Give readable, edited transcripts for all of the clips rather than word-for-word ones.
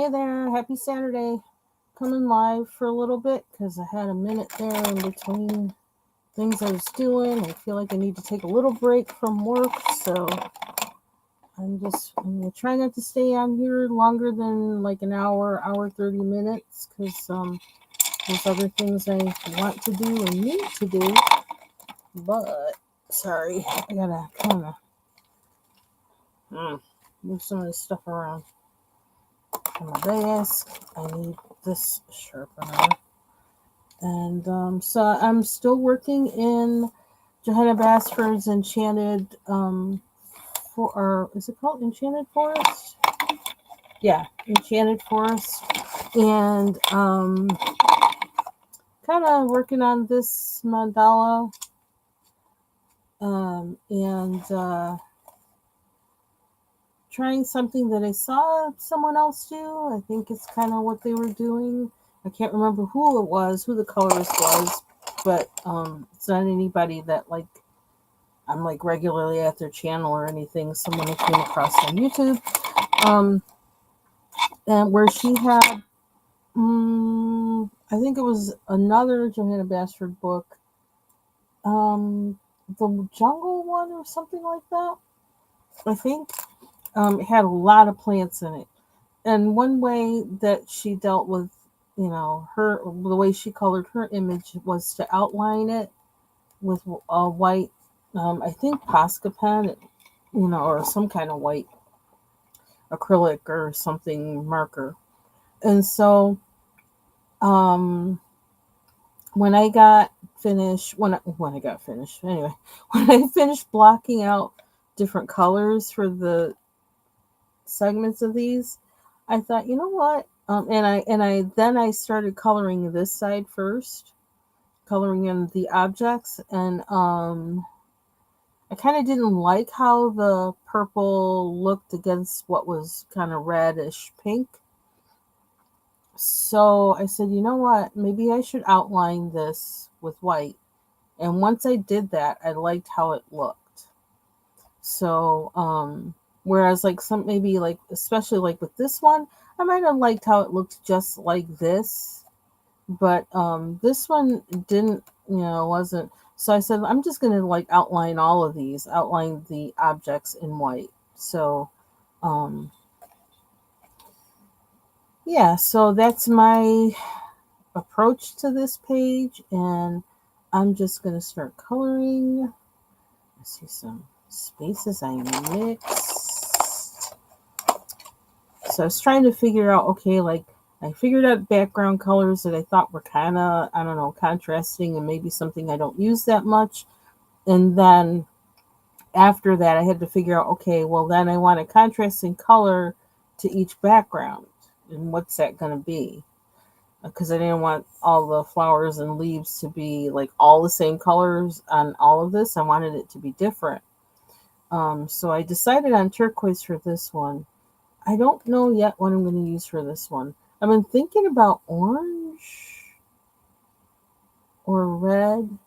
Hey there, happy Saturday. Coming live for a little bit because I had a minute there in between things I was doing. I feel like I need to take a little break from work, so I'm gonna try not to stay on here longer than like an hour 30 minutes because there's other things I want to do and need to do. But sorry, I gotta kind of move some of this stuff around on my desk. I need this sharpener. And so I'm still working in Johanna Basford's Enchanted or is it called Enchanted Forest? Yeah, Enchanted Forest. And kind of working on this mandala. And trying something that I saw someone else do. I think it's kind of what they were doing. I can't remember who it was, who the colorist was, but it's not anybody that like I'm like regularly at their channel or anything. Someone I came across on YouTube, and where she had, I think it was another Johanna Basford book, the Jungle one or something like that. I think it had a lot of plants in it, and one way that she dealt with, the way she colored her image was to outline it with a white, I think Posca pen, or some kind of white acrylic or something marker. And so um when I got finished when I got finished anyway, when I finished blocking out different colors for the segments of these, I thought, you know what? I started coloring this side first, coloring in the objects, and I kind of didn't like how the purple looked against what was kind of reddish pink. So I said, you know what? Maybe I should outline this with white. And once I did that, I liked how it looked. So, whereas like some maybe like especially like with this one, I might have liked how it looked just like this, but this one didn't, wasn't. So I said I'm just gonna like outline all of these, outline the objects in white. So, um, yeah, so that's my approach to this page, and I'm just going to start coloring. I see some spaces I mixed. So I was trying to figure out, okay, like I figured out background colors that I thought were kind of, I don't know, contrasting and maybe something I don't use that much. And then after that, I had to figure out, okay, well, then I want a contrasting color to each background. And what's that going to be? Because I didn't want all the flowers and leaves to be like all the same colors on all of this. I wanted it to be different. So I decided on turquoise for this one. I don't know yet what I'm going to use for this one. I've been thinking about orange or red,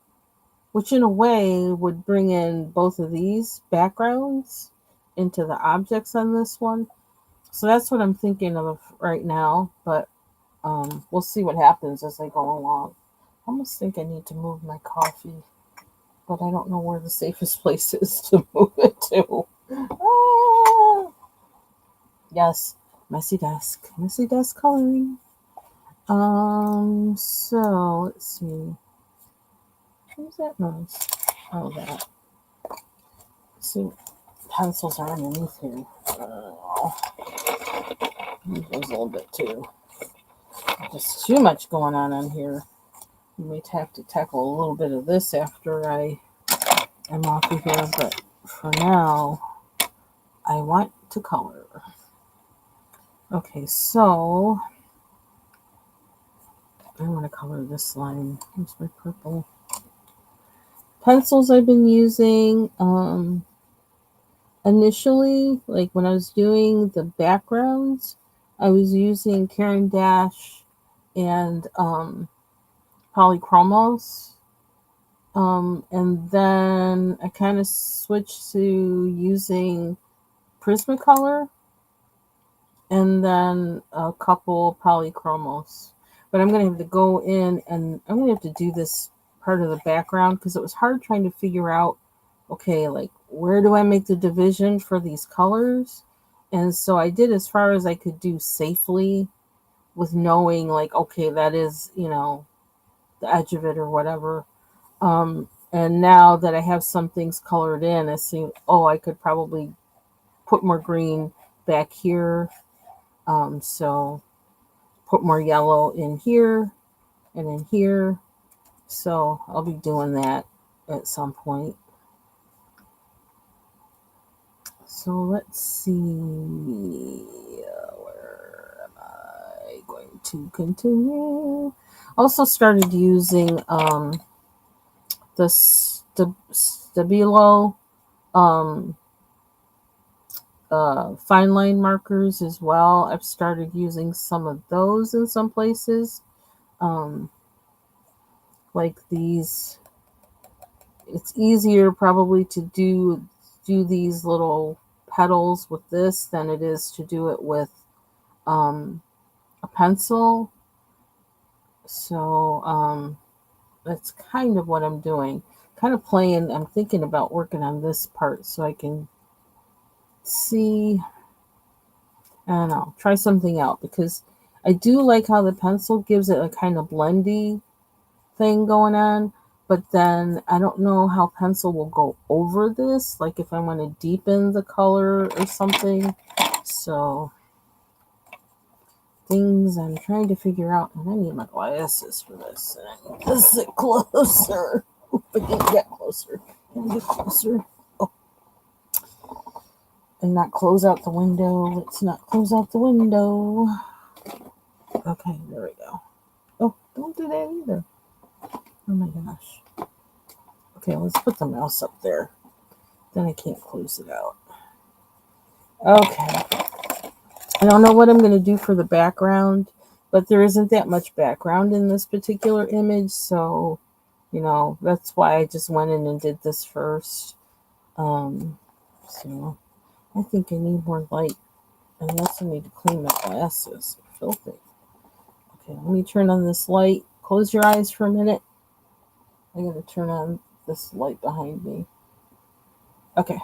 which in a way would bring in both of these backgrounds into the objects on this one. So that's what I'm thinking of right now, but we'll see what happens as I go along. I almost think I need to move my coffee, but I don't know where the safest place is to move it to. Ah! Yes, messy desk coloring. So let's see. What's that noise? Oh, that. Let's see, pencils are underneath here. Move those a little bit too. Just too much going on here. We may have to tackle a little bit of this after I am off of here, but for now, I want to color. Okay, so I want to color this line. Here's my purple. Pencils I've been using, initially, like when I was doing the backgrounds, I was using Caran d'Ache and Polychromos. And then I kind of switched to using Prismacolor. and then a couple polychromos. But I'm going to have to go in and I'm going to have to do this part of the background because it was hard trying to figure out, okay, like where do I make the division for these colors? And so I did as far as I could do safely with knowing like, okay, that is, the edge of it or whatever. And now that I have some things colored in, I see, oh, I could probably put more green back here. So put more yellow in here and in here. So I'll be doing that at some point. So let's see. Where am I going to continue? Also started using the Stabilo um, fine line markers as well. I've started using some of those in some places. Um, like these, it's easier probably to do these little petals with this than it is to do it with um, a pencil. So that's kind of what I'm doing. Kind of playing, I'm thinking about working on this part so I can see, I don't know, try something out because I do like how the pencil gives it a kind of blendy thing going on, but then I don't know how pencil will go over this, like if I want to deepen the color or something. So things I'm trying to figure out, and I need my glasses for this. And I need to sit closer. If I can get closer. Get closer. Oh. And not close out the window. Let's not close out the window. Okay, there we go. Oh, don't do that either. Oh my gosh. Okay, let's put the mouse up there. Then I can't close it out. Okay. I don't know what I'm going to do for the background, but there isn't that much background in this particular image, so, that's why I just went in and did this first. So I think I need more light. I also need to clean my glasses. They're filthy. Okay, let me turn on this light. Close your eyes for a minute. I gotta turn on this light behind me. Okay.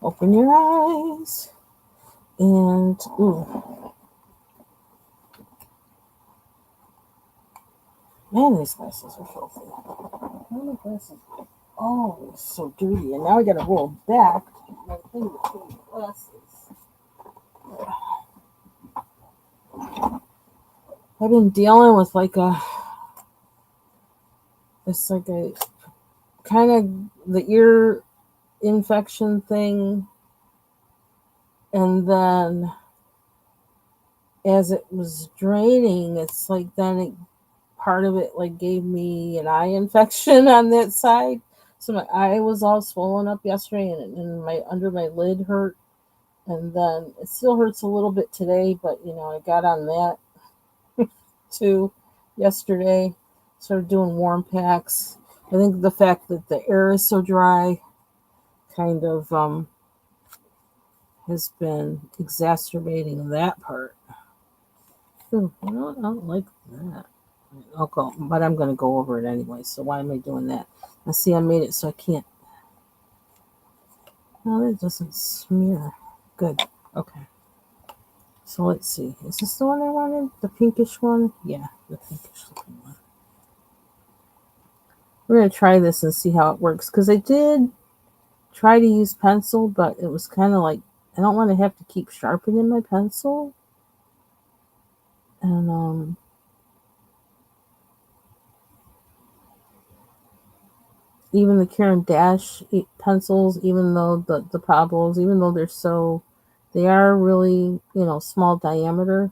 Open your eyes. And, ooh. Man, these glasses are filthy. Where are my glasses? Oh, it's so dirty. And now I gotta roll back to get my thing between the glasses. I've been dealing with it's like a kind of the ear infection thing. And then as it was draining, it's like then part of it like gave me an eye infection on that side. So my eye was all swollen up yesterday and my under my lid hurt. And then it still hurts a little bit today, but I got on that too yesterday. Started doing warm packs. I think the fact that the air is so dry kind of has been exacerbating that part. Ooh, I don't like that. I'll go, but I'm going to go over it anyway. So why am I doing that? Now see, I made it so I can't. No, that doesn't smear. Good. Okay. So let's see. Is this the one I wanted? The pinkish one? Yeah, the pinkish looking one. We're going to try this and see how it works. Because I did try to use pencil, but it was kind of like, I don't want to have to keep sharpening my pencil. And, even the Karen Dash pencils, even though the Pablos, even though they are really, small diameter,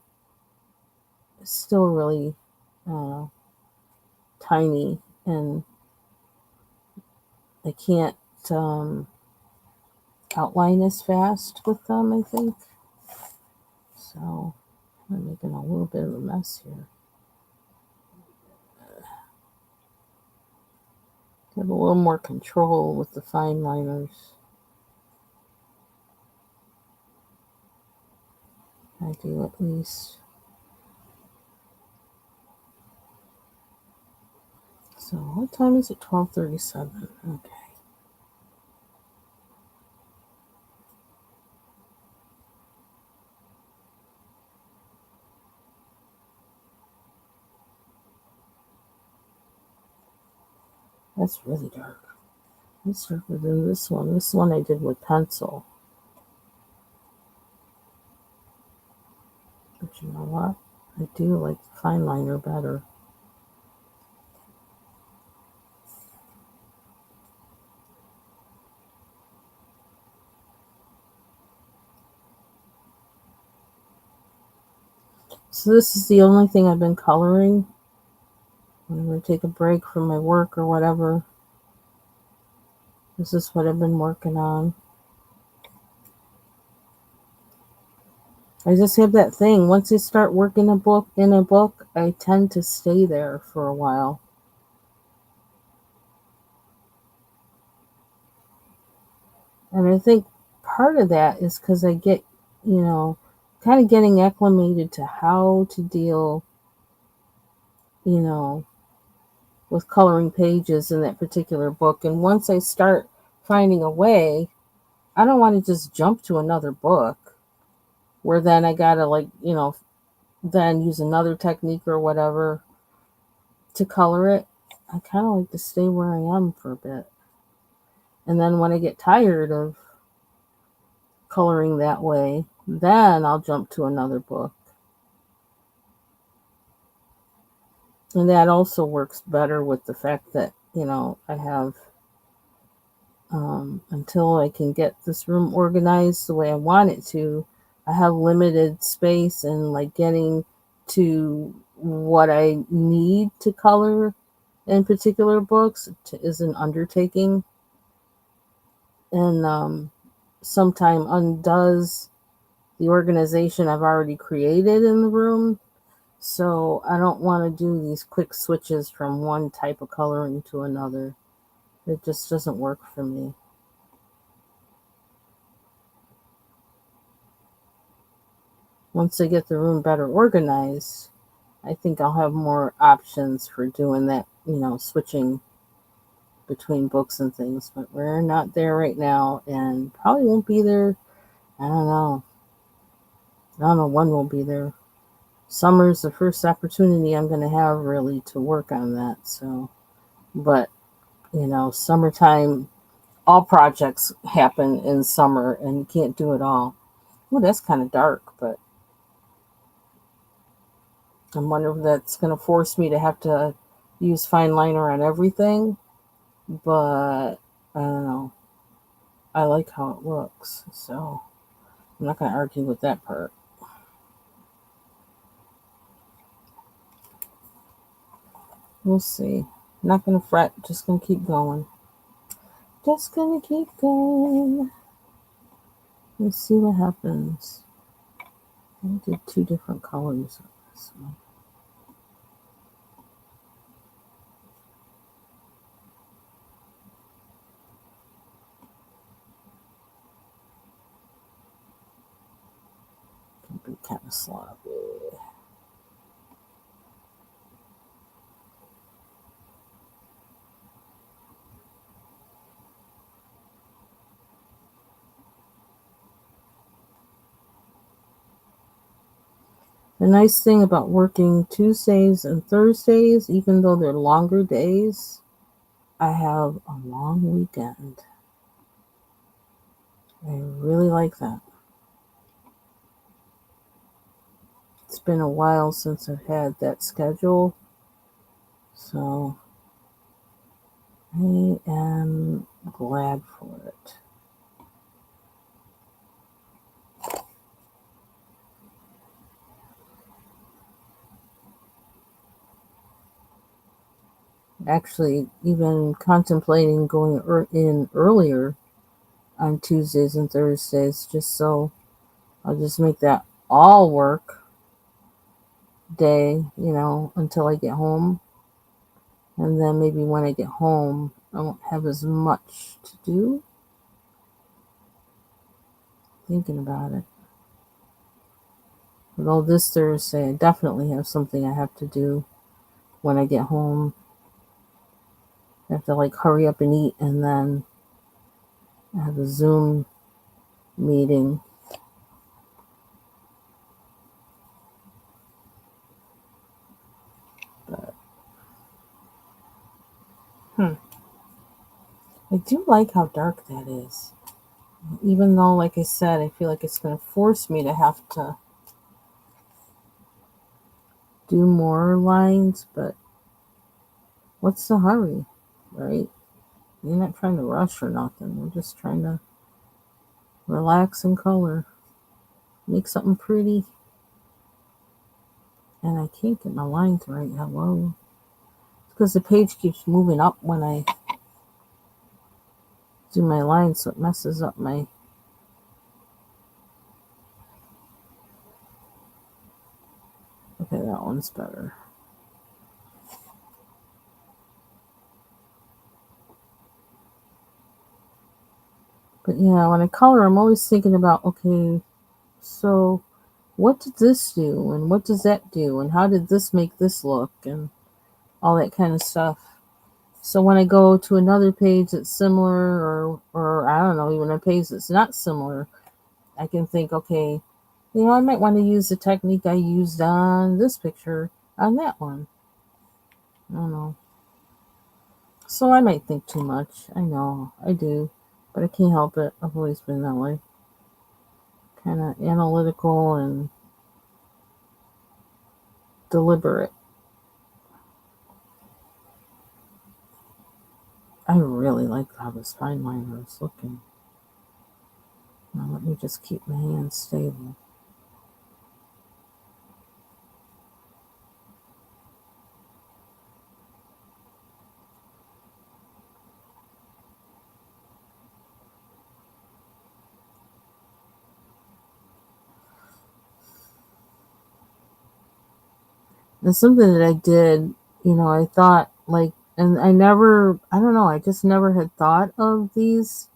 it's still really tiny, and I can't outline as fast with them, I think. So I'm making a little bit of a mess here. Have a little more control with the fine liners. I do at least. So what time is it? 12:37. Okay. That's really dark. It's darker than this one. This one I did with pencil. But you know what? I do like the fine liner better. So this is the only thing I've been coloring. Whenever I take a break from my work or whatever, this is what I've been working on. I just have that thing. Once I start working in a book, I tend to stay there for a while. And I think part of that is because I get, you know, kind of getting acclimated to how to deal, you know, with coloring pages in that particular book. And once I start finding a way, I don't want to just jump to another book where then I gotta, like, then use another technique or whatever to color it. I kind of like to stay where I am for a bit. And then when I get tired of coloring that way, then I'll jump to another book. And that also works better with the fact that, I have, until I can get this room organized the way I want it to, I have limited space, and like getting to what I need to color in particular books is an undertaking. And sometime undoes the organization I've already created in the room. So I don't want to do these quick switches from one type of coloring to another. It just doesn't work for me. Once I get the room better organized, I think I'll have more options for doing that, switching between books and things. But we're not there right now, and probably won't be there. I don't know. I don't know when we'll be there. Summer's the first opportunity I'm going to have really to work on that. So, but summertime, all projects happen in summer, and you can't do it all. Well, that's kind of dark, but I'm wondering if that's going to force me to have to use fine liner on everything. But I don't know. I like how it looks, so I'm not going to argue with that part. We'll see. Not going to fret. Just going to keep going. Just going to keep going. Let's see what happens. I did two different colors on this one. Can be kind of sloppy. The nice thing about working Tuesdays and Thursdays, even though they're longer days, I have a long weekend. I really like that. It's been a while since I've had that schedule, so I am glad for it. Actually, even contemplating going in earlier on Tuesdays and Thursdays, just so I'll just make that all work day, until I get home. And then maybe when I get home, I won't have as much to do. Thinking about it. Although this Thursday, I definitely have something I have to do when I get home. I have to like hurry up and eat, and then I have a Zoom meeting. But I do like how dark that is. Even though, like I said, I feel like it's going to force me to have to do more lines, but what's the hurry, right? You're not trying to rush or nothing. We're just trying to relax and color, make something pretty. And I can't get my lines right. Hello. It's because the page keeps moving up when I do my lines, so it messes up my... Okay, that one's better. But yeah, when I color, I'm always thinking about, okay, so what did this do? And what does that do? And how did this make this look? And all that kind of stuff. So when I go to another page that's similar, or I don't know, even a page that's not similar, I can think, okay, I might want to use the technique I used on this picture on that one. I don't know. So I might think too much. I know, I do. But I can't help it. I've always been that way. Kind of analytical and deliberate. I really like how this fine liner is looking. Now let me just keep my hands stable. And something that I did, I thought like, and I don't know, I just never had thought of these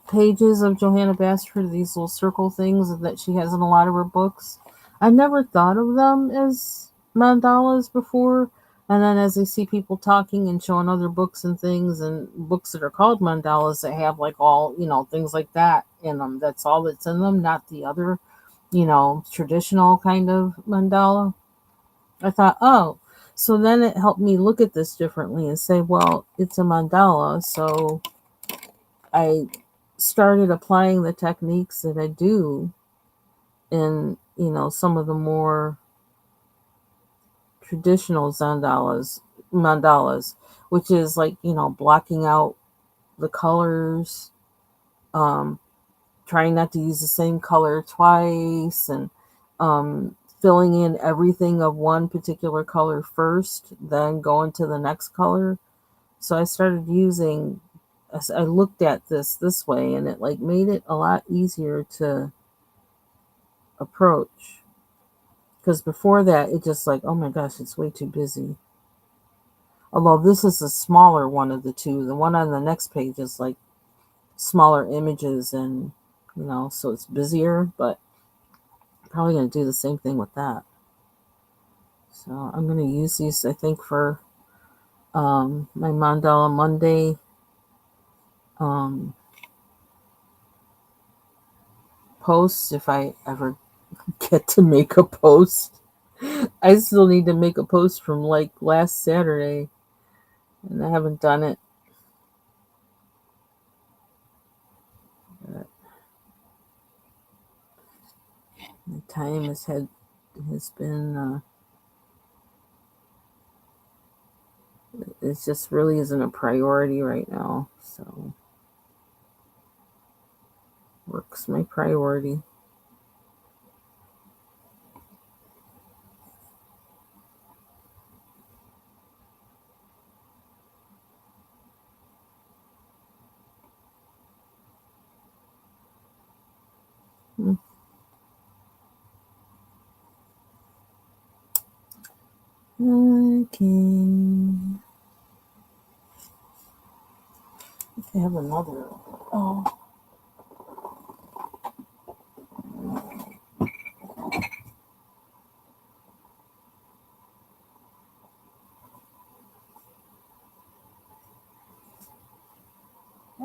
pages of Johanna Bastford, these little circle things that she has in a lot of her books. I never thought of them as mandalas before. And then as I see people talking and showing other books and things, and books that are called mandalas that have like all, things like that in them, that's all that's in them, not the other, traditional kind of mandala. I thought, oh, so then it helped me look at this differently and say, well, it's a mandala. So I started applying the techniques that I do in, some of the more traditional mandalas, which is like, blocking out the colors, um, trying not to use the same color twice, and filling in everything of one particular color first, then going to the next color. So I started using, I looked at this way, and it like made it a lot easier to approach. Because before that, it just like, oh my gosh, it's way too busy. Although this is the smaller one of the two. The one on the next page is like smaller images, and, so it's busier, but I'm probably going to do the same thing with that. So I'm going to use these, I think, for my Mandala Monday posts, if I ever get to make a post. I still need to make a post from like last Saturday, and I haven't done it. The time has been it just really isn't a priority right now. So work's my priority. Okay. I have another. Oh.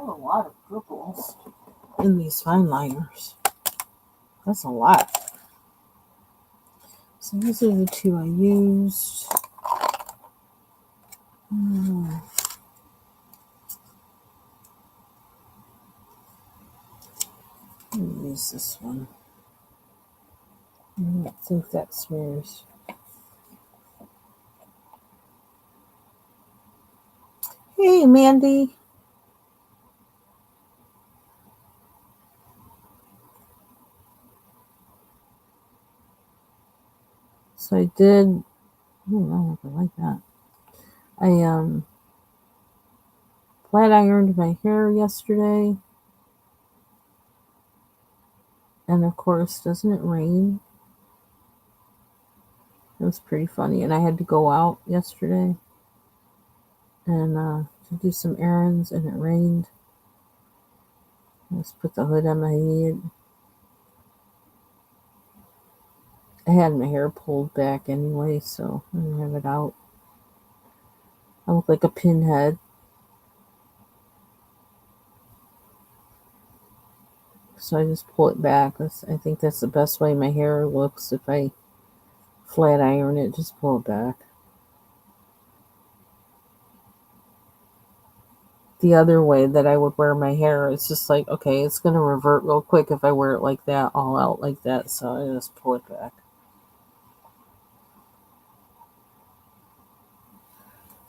have a lot of purples in these fine liners. That's a lot. So these are the two I used. Let me use this one. I don't think that smears. Hey, Mandy. So I did. I don't know if I like that. I flat ironed my hair yesterday, and of course, doesn't it rain? It was pretty funny, and I had to go out yesterday and to do some errands, and it rained. I just put the hood on my head. I had my hair pulled back anyway, so I didn't have it out. I look like a pinhead. So I just pull it back. I think that's the best way my hair looks. If I flat iron it, just pull it back. The other way that I would wear my hair, it's just like, okay, it's going to revert real quick if I wear it like that, all out like that. So I just pull it back.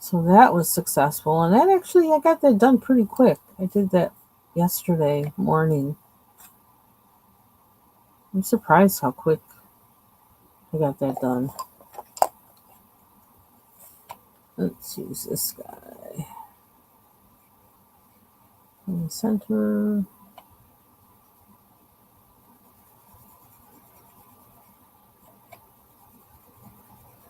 So that was successful. And that actually, I got that done pretty quick. I did that yesterday morning. I'm surprised how quick I got that done. Let's use this guy. In the center.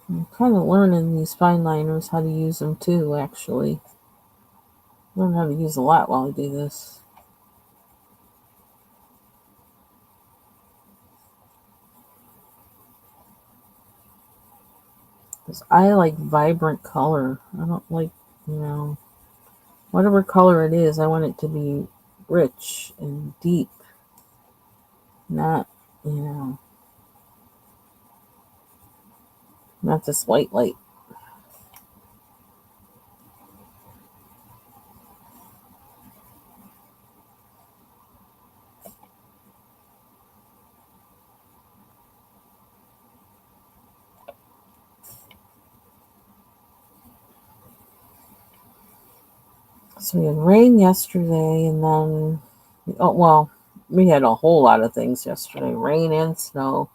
I'm kind of learning these fine liners, how to use them too, actually. Learn how to use a lot while I do this. Because I like vibrant color. I don't like, whatever color it is, I want it to be rich and deep. Not, not this light. So we had rain yesterday, and then, we had a whole lot of things yesterday. Rain and snow.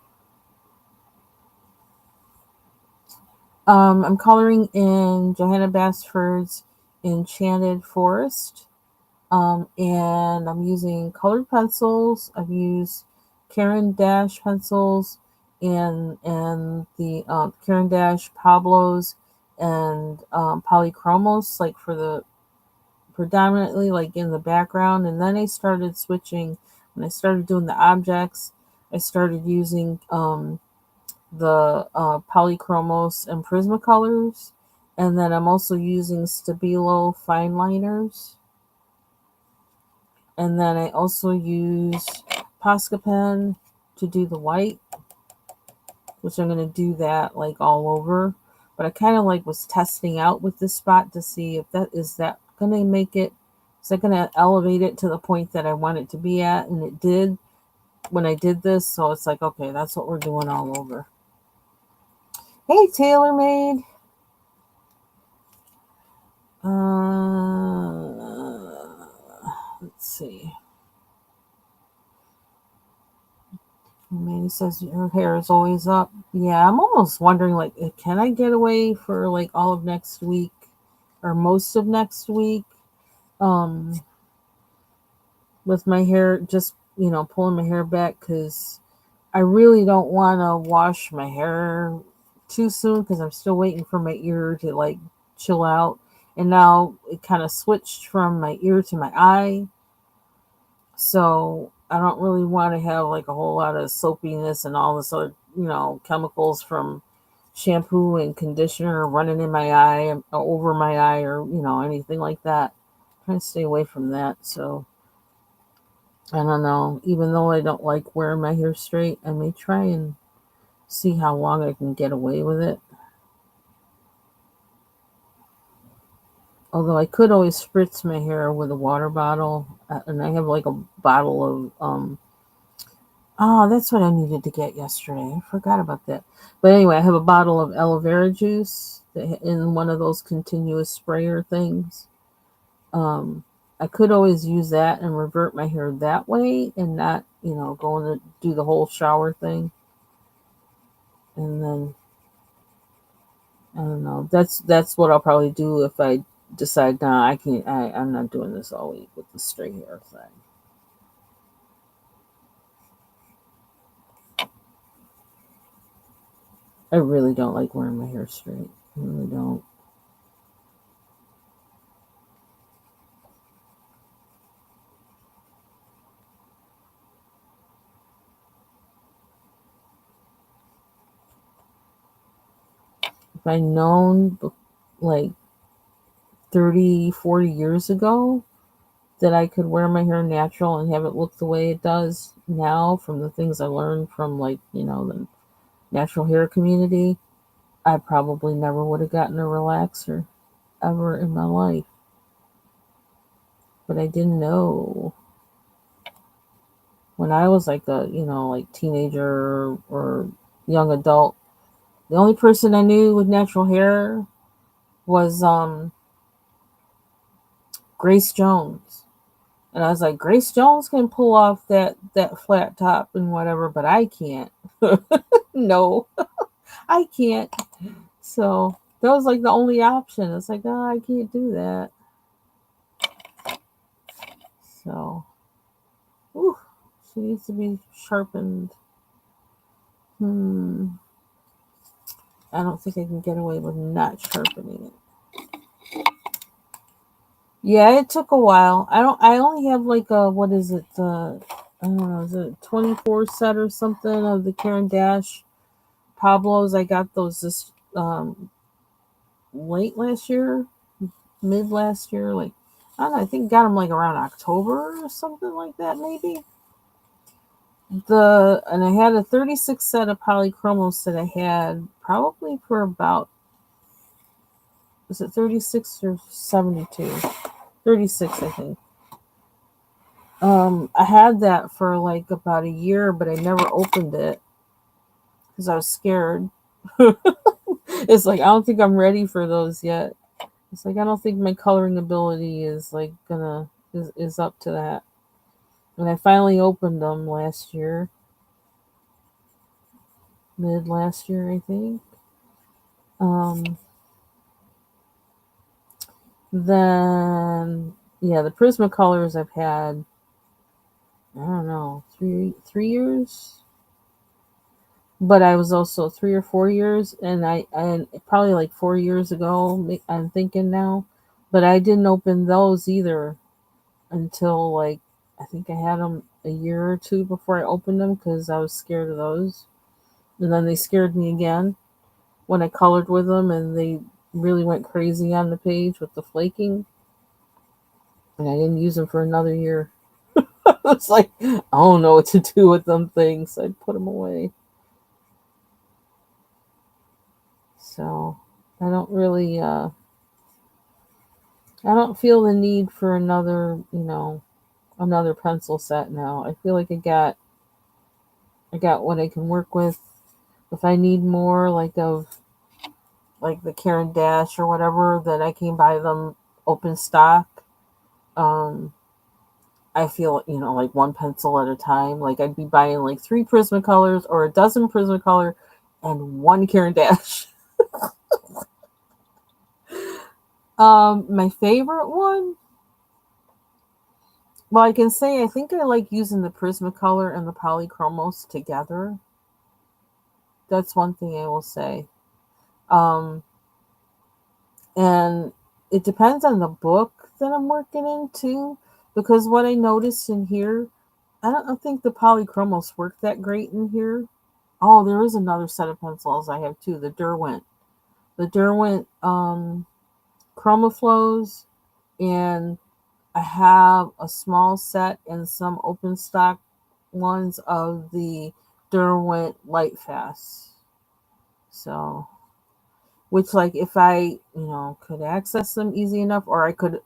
I'm coloring in Johanna Basford's Enchanted Forest. And I'm using colored pencils. I've used Caran d'Ache pencils and the Caran d'Ache Pablos and polychromos, like for the predominantly like in the background. And then I started switching when I started doing the objects. I started using the polychromos and Prismacolors, and then I'm also using Stabilo fine liners. And then I also use Posca pen to do the white, which I'm going to do that like all over. But I kind of like was testing out with this spot to see if that going to make it, is that going to elevate it to the point that I want it to be at? And it did when I did this. So it's like, okay, that's what we're doing all over. Hey, TaylorMade. Let's see. Manny says her hair is always up. Yeah, I'm almost wondering, like, can I get away for like all of next week or most of next week? With my hair, just pulling my hair back, because I really don't want to wash my hair too soon because I'm still waiting for my ear to like chill out. And now it kind of switched from my ear to my eye. So I don't really want to have like a whole lot of soapiness and all this other, chemicals from shampoo and conditioner running in my eye or over my eye or, anything like that. trying to stay away from that. So I don't know. Even though I don't like wearing my hair straight, I may try and see how long I can get away with it. Although I could always spritz my hair with a water bottle, and I have like a bottle of oh, that's what I needed to get yesterday. I forgot about that. But anyway, I have a bottle of aloe vera juice in one of those continuous sprayer things. Um, I could always use that and revert my hair that way, and not, going to do the whole shower thing. And then I don't know. That's what I'll probably do if I decide, nah, I can't. I'm not doing this all week with the straight hair thing. I really don't like wearing my hair straight. I really don't. If I'd known like 30, 40 years ago that I could wear my hair natural and have it look the way it does now from the things I learned from, like, the natural hair community, I probably never would have gotten a relaxer ever in my life. But I didn't know. When I was like a, like teenager or young adult, the only person I knew with natural hair was Grace Jones. And I was like, Grace Jones can pull off that flat top and whatever, but I can't. No, I can't. So that was like the only option. It's like, oh, I can't do that. So, whew, she needs to be sharpened. Hmm. I don't think I can get away with not sharpening it. Yeah, it took a while. I don't. I only have like a, what is it? I don't know. Is it 24 set or something of the Karen Dash Pablos? I got those this late last year, mid last year. Like, I don't know. I think got them like around October or something like that, maybe. And I had a 36 set of polychromos that I had probably for about, was it 36 or 72? 36, I think. I had that for like about a year, but I never opened it because I was scared. It's like, I don't think I'm ready for those yet. It's like, I don't think my coloring ability is like is up to that. And I finally opened them last year, mid last year, I think. Um, then yeah, the Prismacolors I've had, I don't know, three years, but I was also 3 or 4 years, and probably like 4 years ago, I'm thinking now, but I didn't open those either until like, I think I had them a year or two before I opened them because I was scared of those, and then they scared me again when I colored with them, and they really went crazy on the page with the flaking, and I didn't use them for another year. It's like, I don't know what to do with them things. I put them away. So I don't really, I don't feel the need for another pencil set now. I feel like I got what I can work with. If I need more, like the Karen Dash or whatever, then I can buy them open stock. Um, I feel, like one pencil at a time. Like, I'd be buying like 3 Prismacolors or a dozen Prismacolor and one Karen Dash. My favorite one, well, I can say I think I like using the Prismacolor and the Polychromos together. That's one thing I will say. Um, and it depends on the book that I'm working in too, because what I noticed in here, I don't think the Polychromos work that great in here. Oh, there is another set of pencils I have too, the Derwent. The Derwent Chromaflows and I have a small set and some open stock ones of the Derwent Light Fast. So, which, like, if I, could access them easy enough, or I could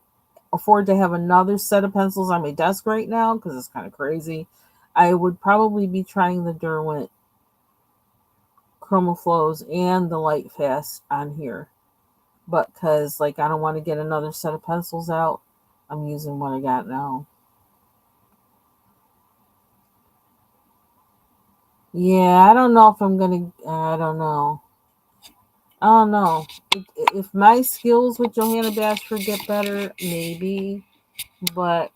afford to have another set of pencils on my desk right now, because it's kind of crazy, I would probably be trying the Derwent Chromaflows and the Light Fast on here. But because, like, I don't want to get another set of pencils out, I'm using what I got now. Yeah, I don't know if I'm gonna. I don't know. I don't know. If my skills with Johanna Bashford get better, maybe. But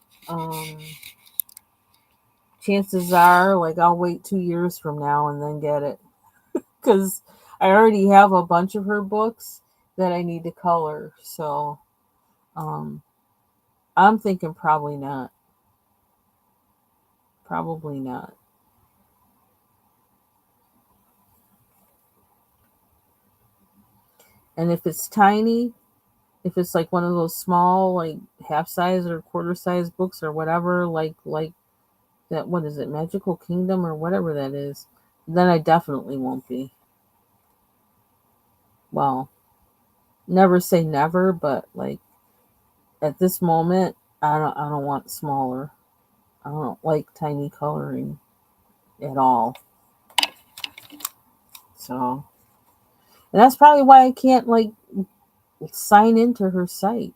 chances are, like, I'll wait 2 years from now and then get it. Because I already have a bunch of her books that I need to color. So um, I'm thinking probably not. Probably not. And if it's tiny, if it's like one of those small, like half size or quarter size books or whatever, like that, what is it, Magical Kingdom or whatever that is, then I definitely won't be. Well, never say never, but like at this moment, I don't want smaller. I don't like tiny coloring at all. So, and that's probably why I can't like sign into her site,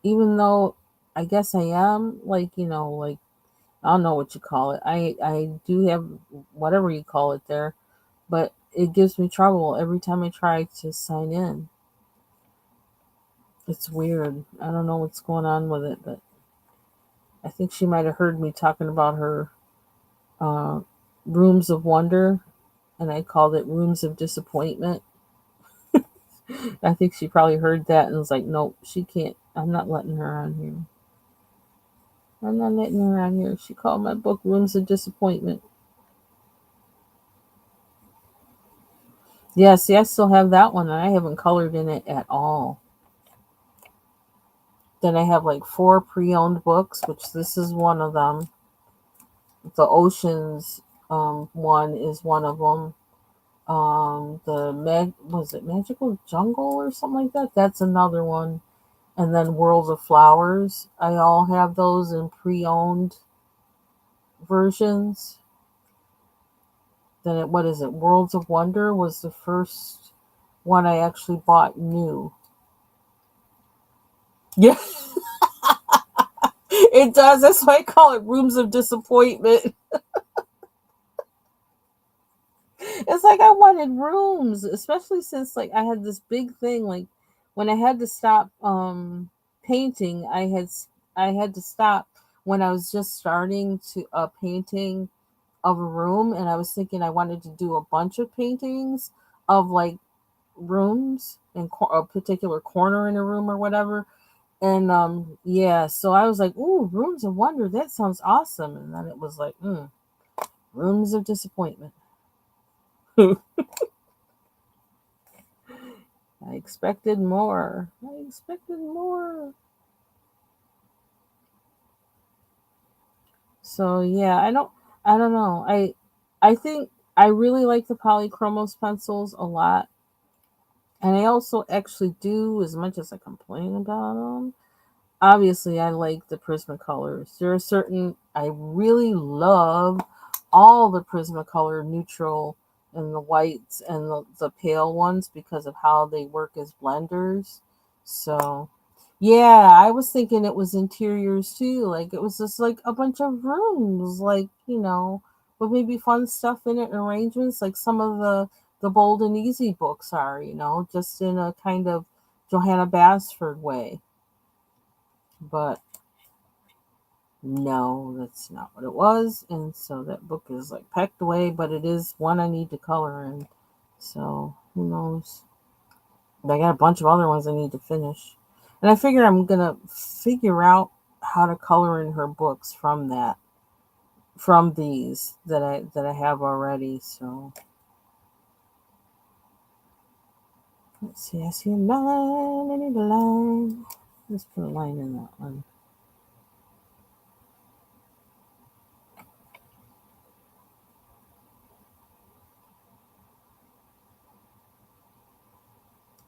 even though I guess I am like, like, I don't know what you call it. I do have whatever you call it there, but it gives me trouble every time I try to sign in. It's weird. I don't know what's going on with it, but I think she might have heard me talking about her uh, rooms of wonder, and I called it rooms of disappointment. I think she probably heard that and was like, "Nope, she can't. I'm not letting her on here. I'm not letting her on here." She called my book "Rooms of Disappointment." Yeah, see, I still have that one, and I haven't colored in it at all. Then I have like four pre-owned books, which this is one of them. The Oceans one is one of them. Was it Magical Jungle or something like that? That's another one. And then World of Flowers. I all have those in pre-owned versions. Then what is it? Worlds of Wonder was the first one I actually bought new. Yeah, it does. That's why I call it Rooms of Disappointment. It's like I wanted rooms, especially since like I had this big thing. Like when I had to stop painting, I had to stop when I was just starting to painting of a room, and I was thinking I wanted to do a bunch of paintings of like rooms and a particular corner in a room or whatever. And yeah, so I was like, "Ooh, Rooms of Wonder, that sounds awesome." And then it was like, Rooms of Disappointment. I expected more. I expected more. So yeah, I don't know. I think I really like the Polychromos pencils a lot. And I also actually do, as much as I complain about them, obviously I like the Prismacolors. There are certain I really love all the Prismacolor neutral and the whites and the pale ones because of how they work as blenders. So yeah, I was thinking it was interiors too. Like it was just like a bunch of rooms, like, with maybe fun stuff in it and arrangements, like some of the Bold and Easy books are, just in a kind of Johanna Basford way. But no, that's not what it was. And so that book is like packed away, but it is one I need to color in. So who knows? But I got a bunch of other ones I need to finish. And I figure I'm gonna figure out how to color in her books from these that I have already. So let's see, I see a line, I need a line. Let's put a line in that one.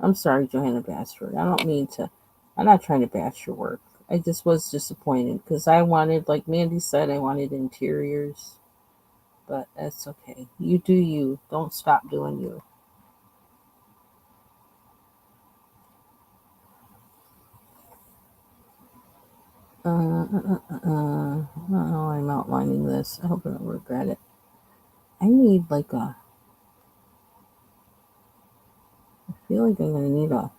I'm sorry, Johanna Bashford. I'm not trying to bash your work. I just was disappointed because I wanted, like Mandy said, I wanted interiors. But that's okay. You do you. Don't stop doing you. Oh, I'm outlining this. I hope I don't regret it. I need like a. I feel like I'm gonna need a.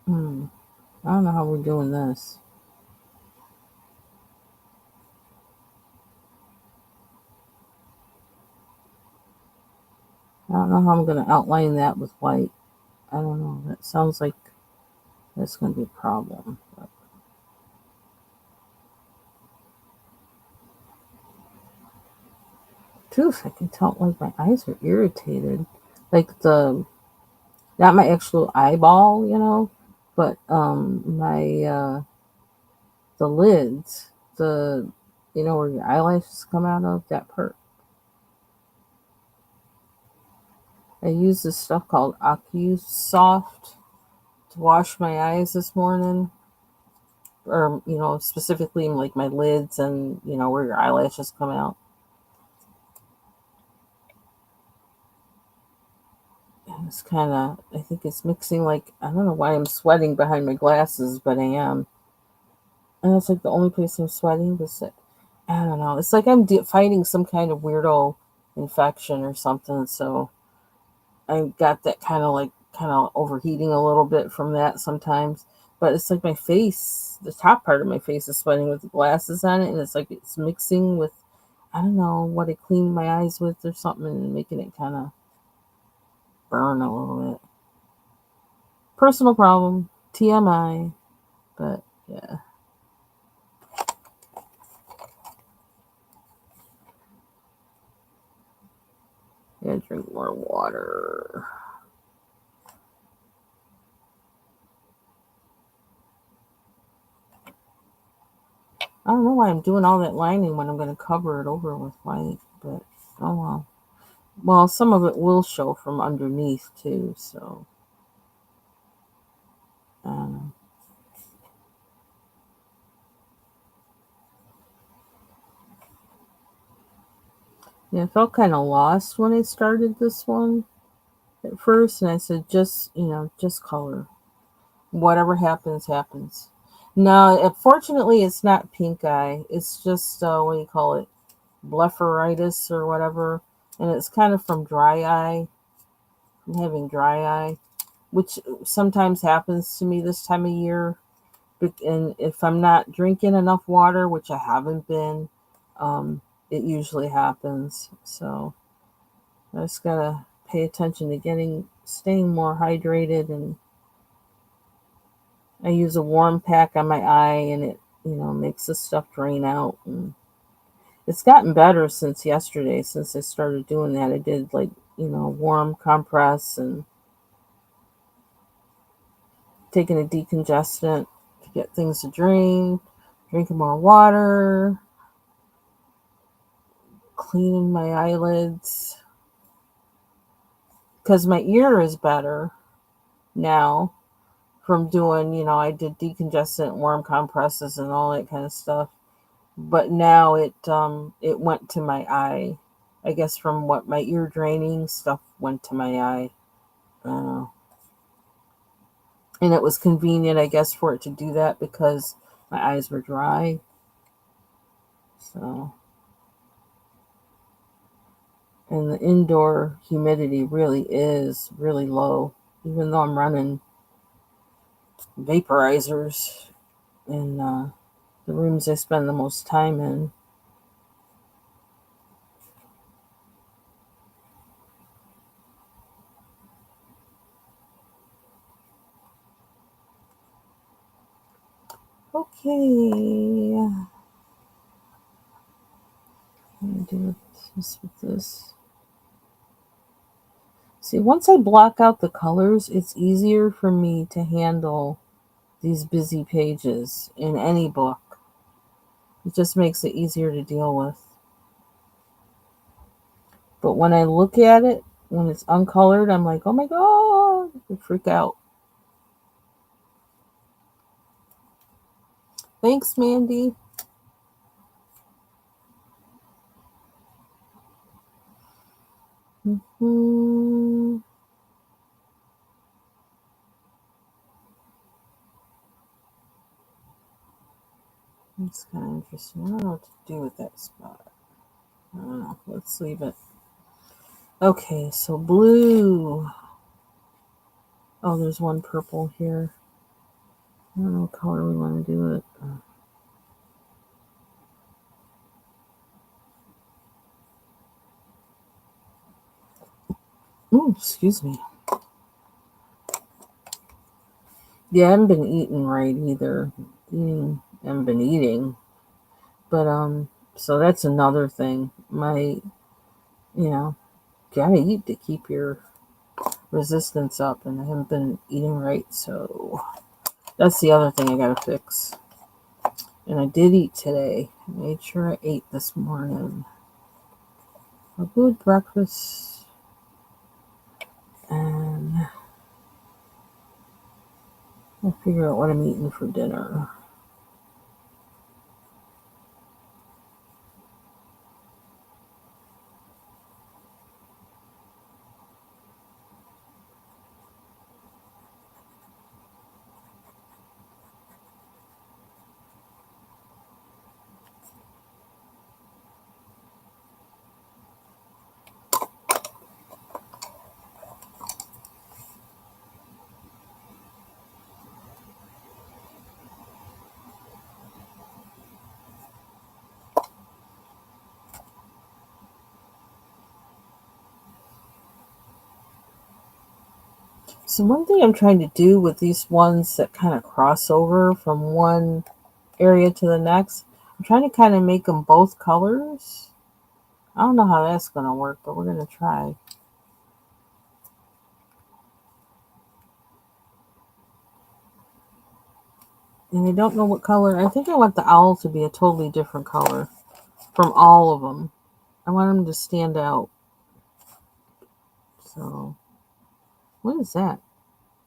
I don't know how we're doing this. I don't know how I'm gonna outline that with white. I don't know. That sounds like that's gonna be a problem. But truth, I can tell like my eyes are irritated. Like the not my actual eyeball, but my the lids, the where your eyelashes come out of that part. I use this stuff called AcuSoft to wash my eyes this morning, or specifically like my lids and where your eyelashes come out. And it's kind of, I think it's mixing, like, I don't know why I'm sweating behind my glasses, but I am. And it's like the only place I'm sweating, but I don't know. It's like I'm fighting some kind of weirdo infection or something. So I got that kind of overheating a little bit from that sometimes. But it's like my face, the top part of my face is sweating with the glasses on it, and it's like it's mixing with, I don't know what I cleaned my eyes with or something, and making it kind of burn a little bit. Personal problem, TMI, but yeah. Gotta drink more water. I don't know why I'm doing all that lining when I'm going to cover it over with white, but oh well. Well, some of it will show from underneath too, so um, yeah, I felt kind of lost when I started this one at first, and I said, just color. Whatever happens, happens. No, fortunately, it's not pink eye. It's just, what do you call it? Blepharitis or whatever. And it's kind of from dry eye, from having dry eye, which sometimes happens to me this time of year. And if I'm not drinking enough water, which I haven't been, um, it usually happens. So I just gotta pay attention to staying more hydrated. And I use a warm pack on my eye, and it, makes the stuff drain out. And it's gotten better since yesterday, since I started doing that. I did like, warm compress and taking a decongestant to get things to drain, drinking more water, cleaning my eyelids. Because my ear is better now from doing, I did decongestant, warm compresses, and all that kind of stuff. But now it went to my eye. I guess from what my ear draining stuff went to my eye. Uh, and it was convenient, I guess, for it to do that because my eyes were dry. So, and the indoor humidity really is really low, even though I'm running vaporizers in the rooms I spend the most time in. Okay. Let me do this with this. See, once I block out the colors, it's easier for me to handle these busy pages in any book. It just makes it easier to deal with. But when I look at it, When it's uncolored, I'm like, oh my god, I freak out. Thanks, Mandy. Mm-hmm. It's kind of interesting. I don't know what to do with that spot. I don't know. Let's leave it. Okay, so blue. Oh, there's one purple here. I don't know what color we want to do it. Oh, excuse me. Yeah, I haven't been eating right either. I haven't been eating. But, so that's another thing. Gotta eat to keep your resistance up, and I haven't been eating right, so that's the other thing I gotta fix. And I did eat today. I made sure I ate this morning. A good breakfast. And I'll figure out what I'm eating for dinner. So one thing I'm trying to do with these ones that kind of cross over from one area to the next, I'm trying to kind of make them both colors. I don't know how that's going to work, but we're going to try. And I don't know what color. I think I want the owl to be a totally different color from all of them. I want them to stand out. So, what is that?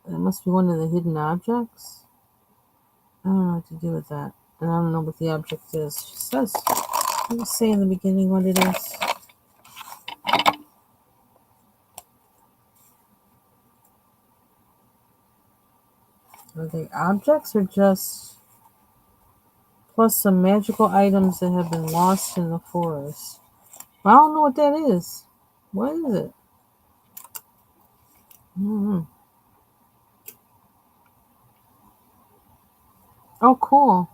That must be one of the hidden objects. I don't know what to do with that. And I don't know what the object is. She says, let's say in the beginning what it is. Are they objects or just plus some magical items that have been lost in the forest? I don't know what that is. What is it? Mm-hmm. Oh, cool.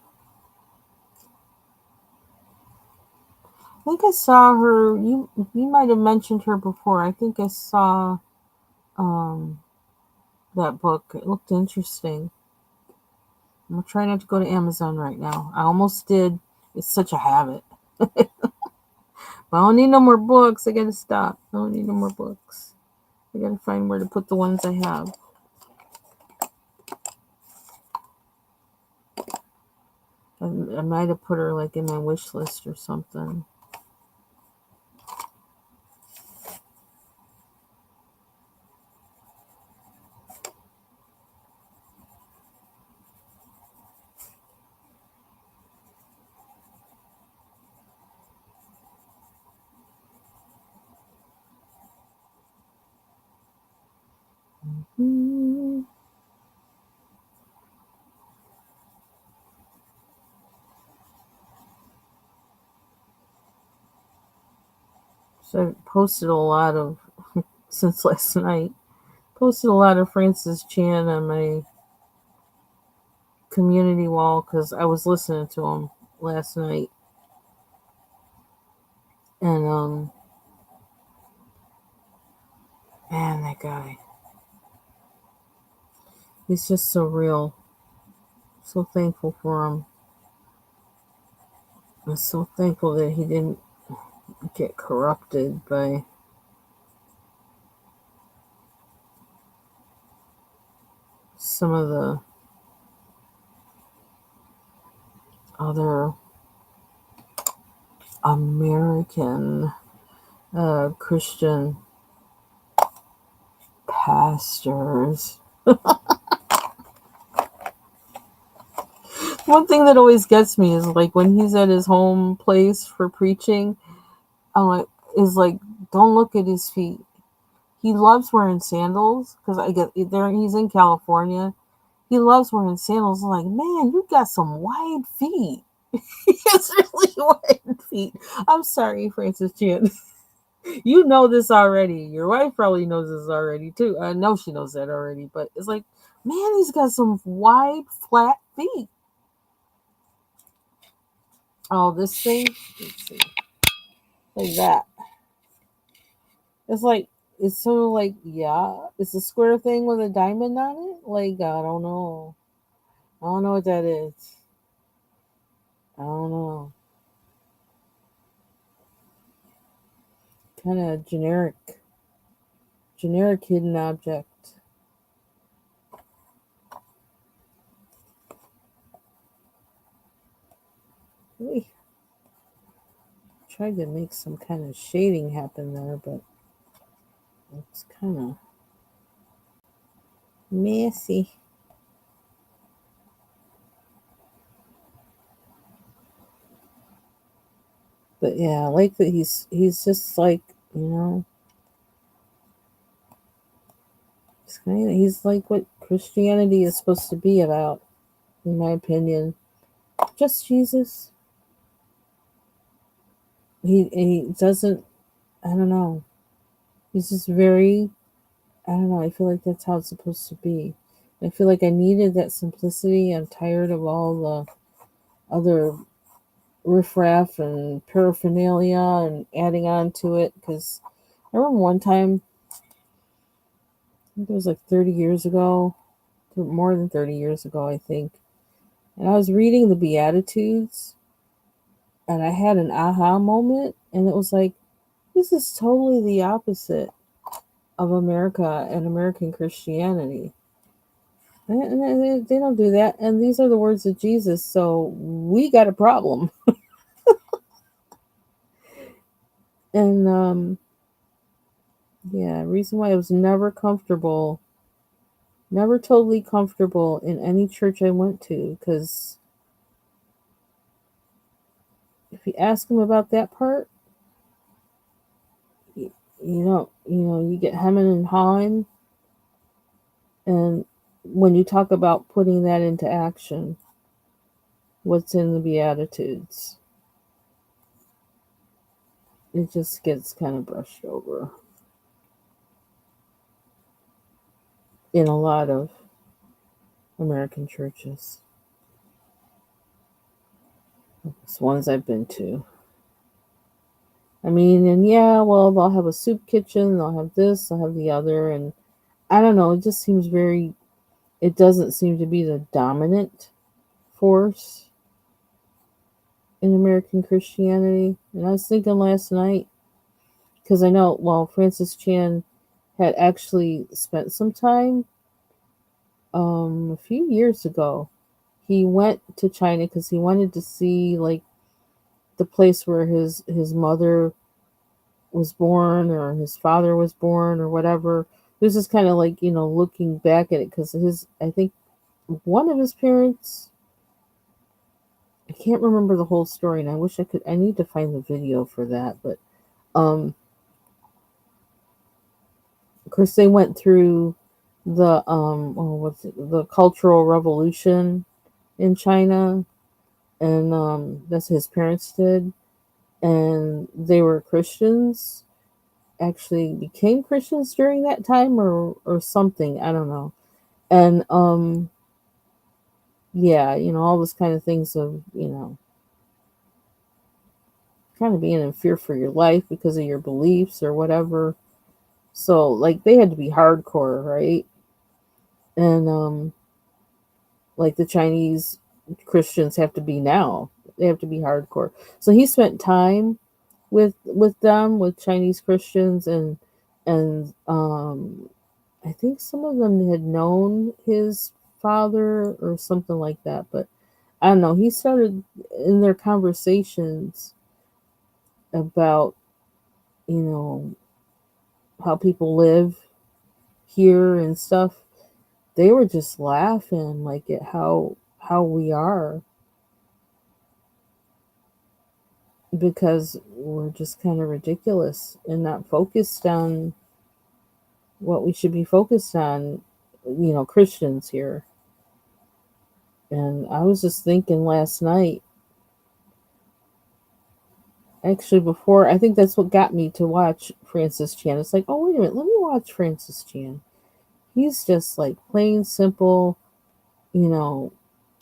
I think I saw her. You might have mentioned her before. I think I saw um that book. It looked interesting. I'm gonna try not to go to Amazon right now. I almost did. It's such a habit. But I don't need no more books. I gotta stop. I don't need no more books. I gotta find where to put the ones I have. I might have put her like in my wish list or something. Mm-hmm. So I posted a lot of since last night. Posted a lot of Francis Chan on my community wall because I was listening to him last night, and man, that guy, he's just so real. So thankful for him. I'm so thankful that he didn't get corrupted by some of the other American Christian pastors. One thing that always gets me is like when he's at his home place for preaching, I'm like, is like, don't look at his feet. He loves wearing sandals because I get there. He's in California. He loves wearing sandals. I'm like, man, you got some wide feet. He has really wide feet. I'm sorry, Francis Chan. You know this already. Your wife probably knows this already too. I know she knows that already, but it's like, man, he's got some wide, flat feet. Oh, this thing, let's see, like that. It's like it's sort of like it's a square thing with a diamond on it. Like I don't know. I don't know what that is. I don't know. Kind of generic hidden object. Really tried to make some kind of shading happen there, but it's kind of messy. But yeah, I like that he's just like, he's like what Christianity is supposed to be about, in my opinion. Just Jesus. He doesn't. I don't know. He's just very. I don't know. I feel like that's how it's supposed to be. I feel like I needed that simplicity. I'm tired of all the other riffraff and paraphernalia and adding on to it. Because I remember one time, I think it was like 30 years ago, more than 30 years ago, I think. And I was reading the Beatitudes and I had an aha moment. And it was like, this is totally the opposite of America and American Christianity. And they don't do that. And these are the words of Jesus. So we got a problem. And yeah, reason why I was never comfortable, never totally comfortable in any church I went to. Because if you ask them about that part, you get hemming and hawing. And when you talk about putting that into action, what's in the Beatitudes, it just gets kind of brushed over in a lot of American churches. It's ones I've been to. I mean, and yeah, well, they'll have a soup kitchen, they'll have this, they'll have the other, and I don't know, it just seems it doesn't seem to be the dominant force in American Christianity. And I was thinking last night, because I know, well, Francis Chan had actually spent some time a few years ago. He went to China because he wanted to see like the place where his mother was born or his father was born or whatever. This is kind of like, looking back at it because I think one of his parents, I can't remember the whole story and I wish I need to find the video for that. But, of course they went through the Cultural Revolution in China, and that's what his parents did, and they were Christians, actually became Christians during that time or something, I don't know. And yeah, all those kind of things of, kind of being in fear for your life because of your beliefs or whatever. So like they had to be hardcore, right? And like the Chinese Christians have to be now. They have to be hardcore. So he spent time with them, with Chinese Christians, and I think some of them had known his father or something like that. But I don't know. He started in their conversations about, how people live here and stuff, they were just laughing like at how we are, because we're just kind of ridiculous and not focused on what we should be focused on, Christians here. And I was just thinking last night, actually, before, I think that's what got me to watch Francis Chan. It's like, oh, wait a minute, let me watch Francis Chan. He's just like plain simple, you know,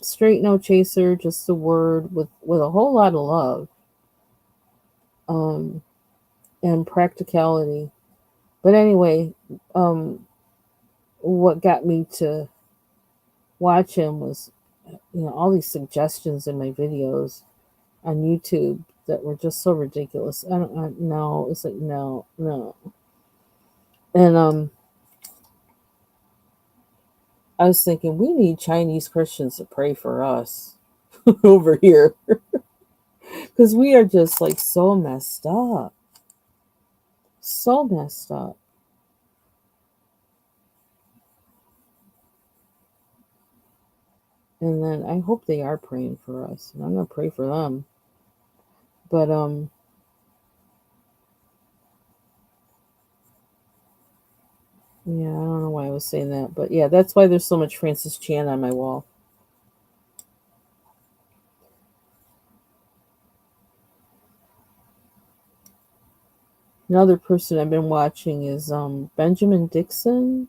straight no chaser, just a word with a whole lot of love, um, and practicality. But anyway, um, what got me to watch him was, all these suggestions in my videos on YouTube that were just so ridiculous. I don't no, it's like no, no. And I was thinking we need Chinese Christians to pray for us over here, because we are just like so messed up. So messed up. And then I hope they are praying for us. And I'm gonna pray for them. But yeah, I don't know why I was saying that. But yeah, that's why there's so much Francis Chan on my wall. Another person I've been watching is Benjamin Dixon.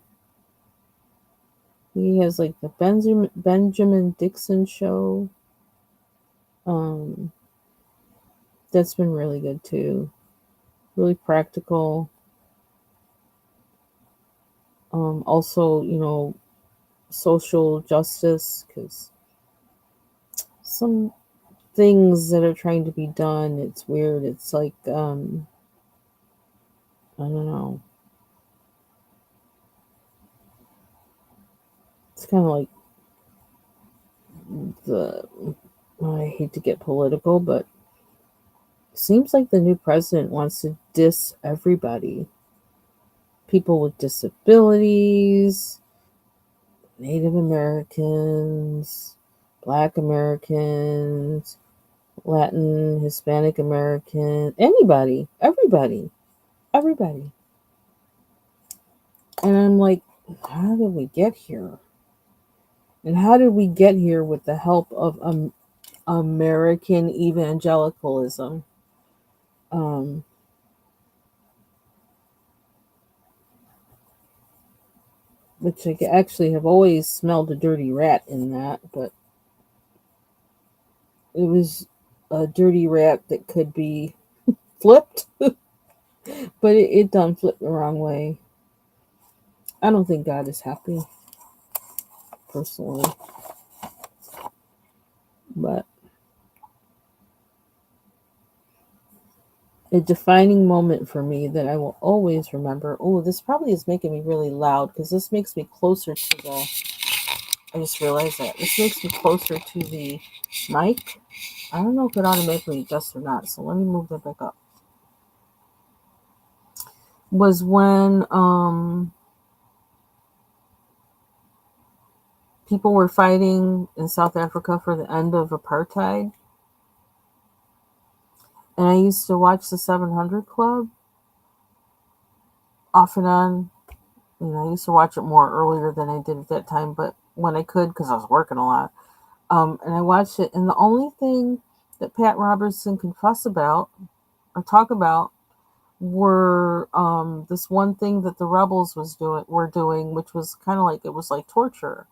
He has like the Benjamin Dixon show. Um, that's been really good too. Really practical. Also, social justice, because some things that are trying to be done, it's weird. It's like I don't know. It's kind of like the I hate to get political, but it seems like the new president wants to diss everybody. People with disabilities, Native Americans, Black Americans, Latin, Hispanic American, anybody, everybody, everybody. And I'm like, how did we get here? And how did we get here with the help of American evangelicalism? Um, which I actually have always smelled a dirty rat in that, but it was a dirty rat that could be flipped, but it done flipped the wrong way. I don't think God is happy, personally, but a defining moment for me that I will always remember. Oh, this probably is making me really loud because this makes me closer to the. I just realized that this makes me closer to the mic. I don't know if it automatically adjusts or not, so let me move that back up. Was when people were fighting in South Africa for the end of apartheid, and I used to watch the 700 Club off and on. I used to watch it more earlier than I did at that time, but when I could, because I was working a lot. And I watched it, and the only thing that Pat Robertson can fuss about or talk about were this one thing that the rebels were doing, which was kind of like, it was like torture.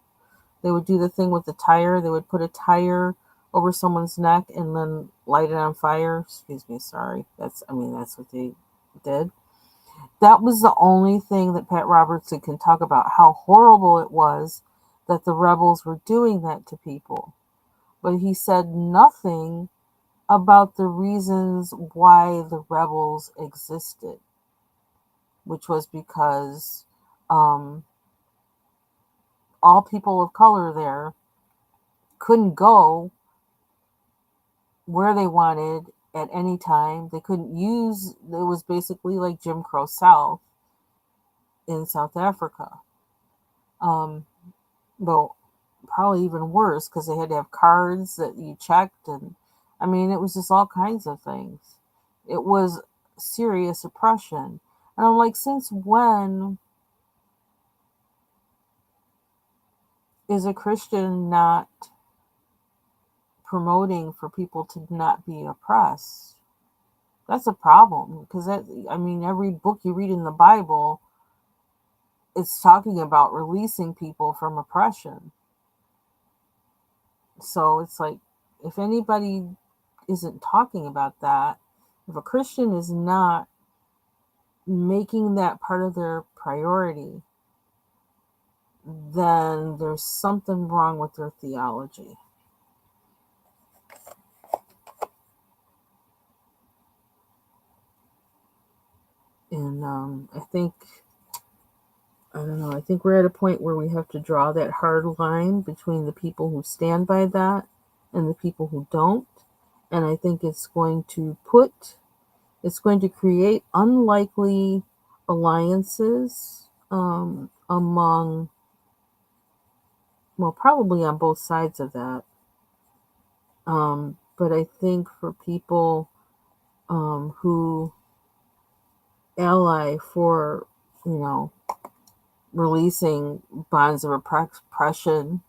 They would do the thing with the tire. They would put a tire over someone's neck and then light it on fire. Excuse me, sorry. That's what they did. That was the only thing that Pat Robertson can talk about, how horrible it was that the rebels were doing that to people. But he said nothing about the reasons why the rebels existed, which was because um, all people of color there couldn't go where they wanted at any time. They couldn't use, it was basically like Jim Crow South. in South Africa. Well, probably even worse because they had to have cards that you checked, and I mean, it was just all kinds of things. It was serious oppression. And I'm like, since when is a Christian not promoting for people to not be oppressed? That's a problem because I mean, every book you read in the Bible, it's talking about releasing people from oppression. So it's like, if anybody isn't talking about that, if a Christian is not making that part of their priority, then there's something wrong with their theology. And I don't know, I think we're at a point where we have to draw that hard line between the people who stand by that and the people who don't. And I think it's going to create unlikely alliances among, well, probably on both sides of that. But I think for people who ally for, you know, releasing bonds of oppression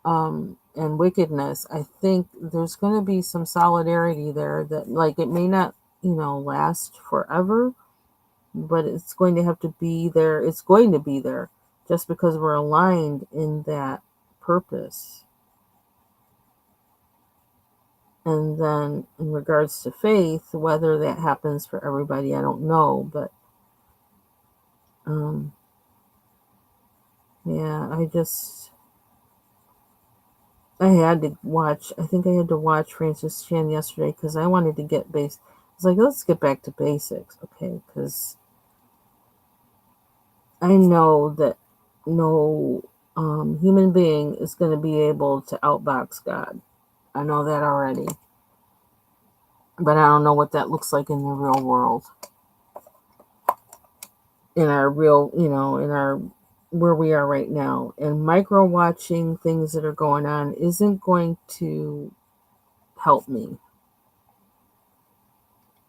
and wickedness, I think there's going to be some solidarity there that, like, it may not, last forever, but it's going to have to be there. It's going to be there just because we're aligned in that purpose. And then in regards to faith, whether that happens for everybody, I don't know. But yeah, I had to watch, I think I had to watch Francis Chan yesterday because I wanted to get base. It's like, let's get back to basics, okay? Because I know that no human being is going to be able to outbox God. I know that already. But I don't know what that looks like in the real world. In our real, in our where we are right now. And micro watching things that are going on isn't going to help me.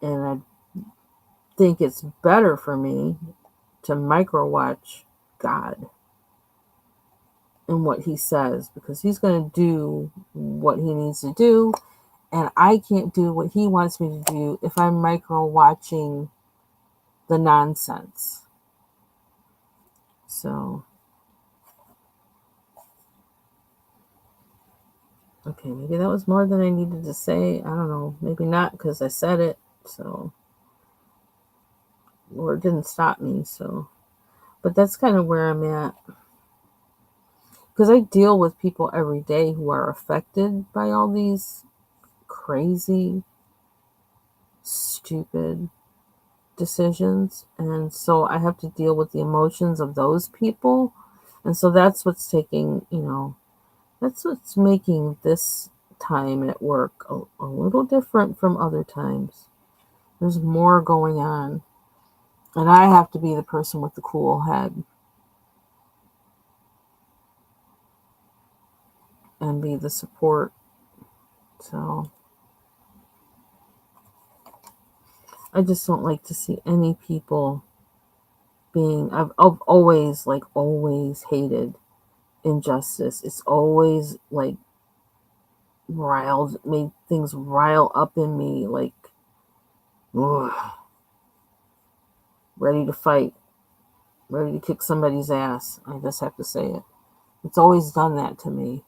And I think it's better for me to micro watch God and what he says, because he's going to do what he needs to do, and I can't do what he wants me to do if I'm micro watching the nonsense. So, okay, maybe that was more than I needed to say. I don't know, maybe not, because I said it. So, Lord didn't stop me. So, but that's kind of where I'm at, because I deal with people every day who are affected by all these crazy, stupid decisions. And so I have to deal with the emotions of those people. And so that's what's taking, that's what's making this time at work a little different from other times. There's more going on. And I have to be the person with the cool head and be the support. So I just don't like to see any people being, I've always, always hated injustice. It's always made things rile up in me, ugh, ready to fight, ready to kick somebody's ass. I just have to say it. It's always done that to me.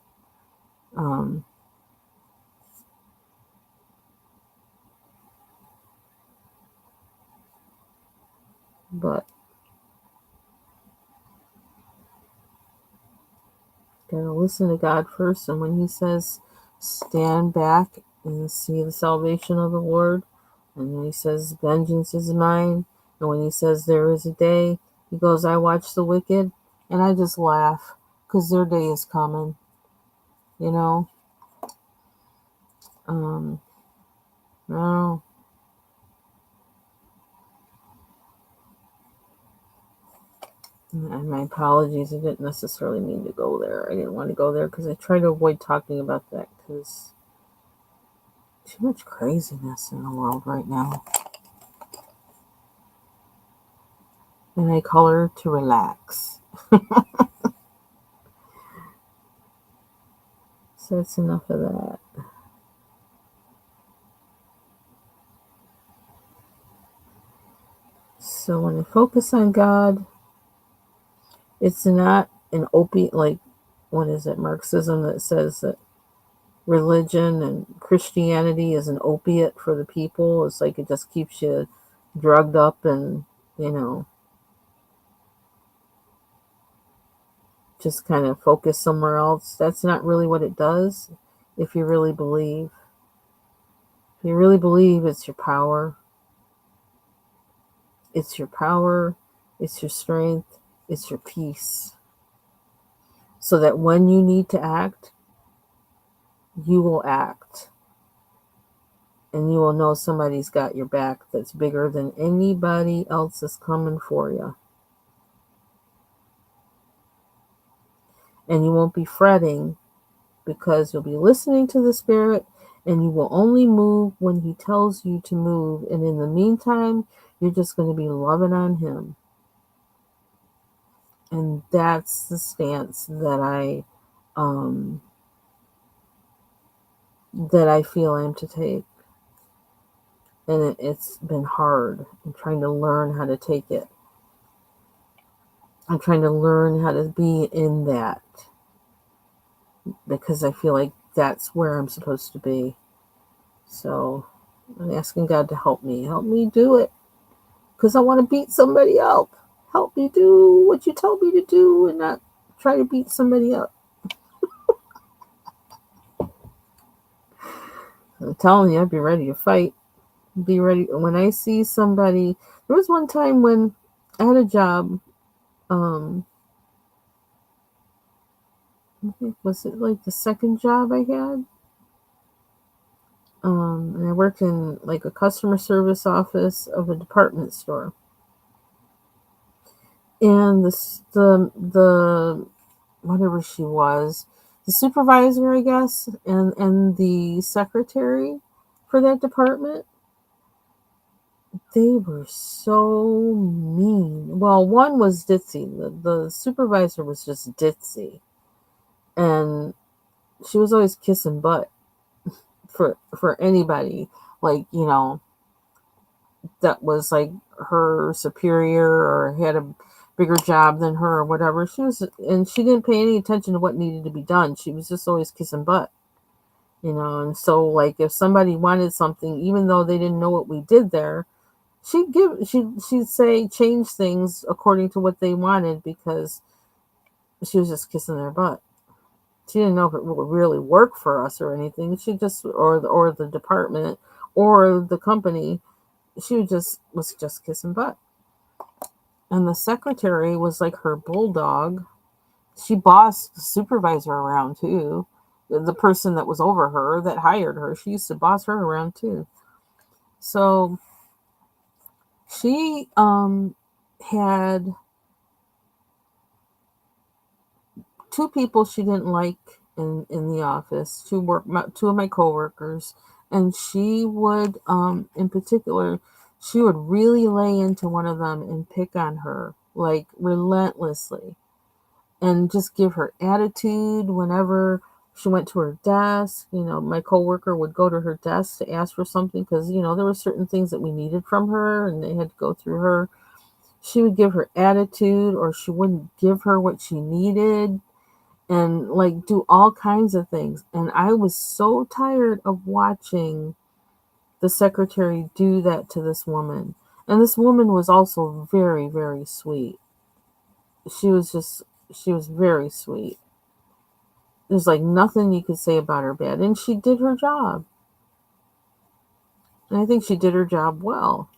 But gotta listen to God first, and when he says stand back and see the salvation of the Lord, and when he says vengeance is mine, and when he says there is a day, he goes, I watch the wicked, and I just laugh because their day is coming, you know. No. And my apologies, I didn't necessarily mean to go there. I didn't want to go there because I try to avoid talking about that because too much craziness in the world right now. And I color to relax. So that's enough of that. So when I focus on God, it's not an opiate, like, what is it, Marxism, that says that religion and Christianity is an opiate for the people. It's like it just keeps you drugged up and, you know, just kind of focus somewhere else. That's not really what it does if you really believe. If you really believe, it's your power. It's your power, it's your strength, it's your peace. So that when you need to act, you will act. And you will know somebody's got your back that's bigger than anybody else that's coming for you. And you won't be fretting because you'll be listening to the Spirit and you will only move when He tells you to move. And in the meantime, you're just going to be loving on Him. And that's the stance that I feel I'm to take. And it's been hard. I'm trying to learn how to take it. I'm trying to learn how to be in that because I feel like that's where I'm supposed to be. So I'm asking God to help me. Help me do it because I want to beat somebody up. Help me do what you told me to do and not try to beat somebody up. I'm telling you, I'd be ready to fight. Be ready. When I see somebody, there was one time when I had a job. Was it like the second job I had? And I worked in like a customer service office of a department store. And the whatever she was, the supervisor, I guess, and the secretary for that department, they were so mean. Well, one was ditzy. The supervisor was just ditzy, and she was always kissing butt for anybody, like, you know, that was like her superior or had a bigger job than her or whatever. And she didn't pay any attention to what needed to be done. She was just always kissing butt, you know. And so, like, if somebody wanted something, even though they didn't know what we did there, she'd say change things according to what they wanted because she was just kissing their butt. She didn't know if it would really work for us or anything. She just or the department or the company. She was just kissing butt. And the secretary was like her bulldog. She bossed the supervisor around too. The person that was over her that hired her, she used to boss her around too. So she had two people she didn't like in the office. Two of my coworkers, and she would in particular, she would really lay into one of them and pick on her like relentlessly and just give her attitude whenever she went to her desk. You know, my coworker would go to her desk to ask for something because, you know, there were certain things that we needed from her and they had to go through her. She would give her attitude or she wouldn't give her what she needed and like do all kinds of things. And I was so tired of watching the secretary do that to this woman. And this woman was also very, very sweet. She was just, she was very sweet. There's like nothing you could say about her bad. And she did her job. And I think she did her job well.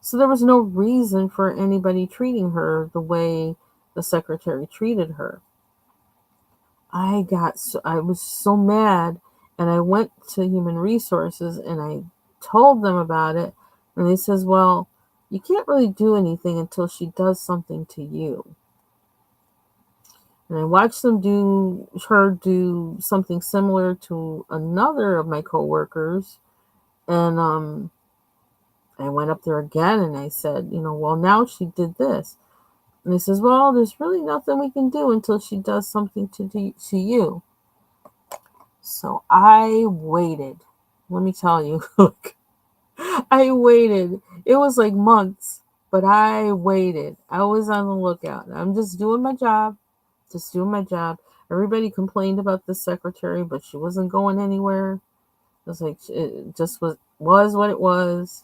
So there was no reason for anybody treating her the way the secretary treated her. I was so mad, and I went to human resources and I told them about it, and they says, "Well, you can't really do anything until she does something to you." And I watched her do something similar to another of my coworkers. And I went up there again and I said, well, now she did this. And he says, well, there's really nothing we can do until she does something to you. So I waited. Let me tell you, look, I waited. It was like months, but I waited. I was on the lookout. I'm just doing my job, just doing my job. Everybody complained about the secretary, but she wasn't going anywhere. It was like it just was what it was.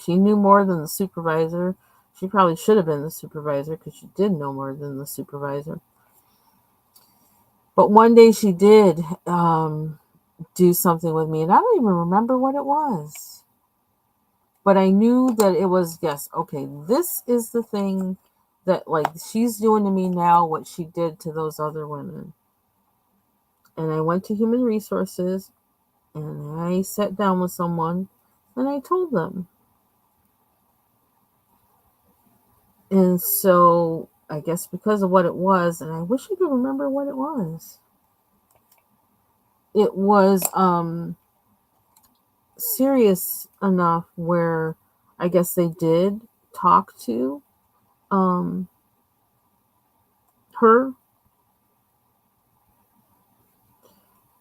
She knew more than the supervisor. She probably should have been the supervisor because she did know more than the supervisor. But one day she did do something with me, and I don't even remember what it was. But I knew that it was, yes, okay, this is the thing that, like, she's doing to me now what she did to those other women. And I went to human resources and I sat down with someone and I told them. And so I guess because of what it was, and I wish I could remember what it was. It was serious enough where I guess they did talk to um, her,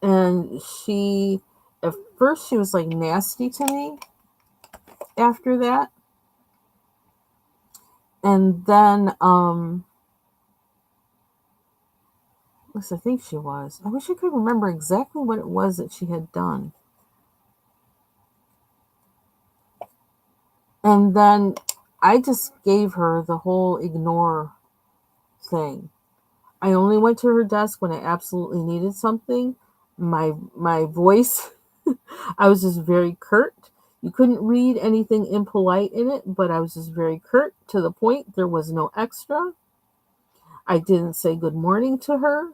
and at first she was like nasty to me after that, and then I think she was. I wish I could remember exactly what it was that she had done. And then I just gave her the whole ignore thing. I only went to her desk when I absolutely needed something. My voice, I was just very curt. You couldn't read anything impolite in it, but I was just very curt to the point. There was no extra. I didn't say good morning to her.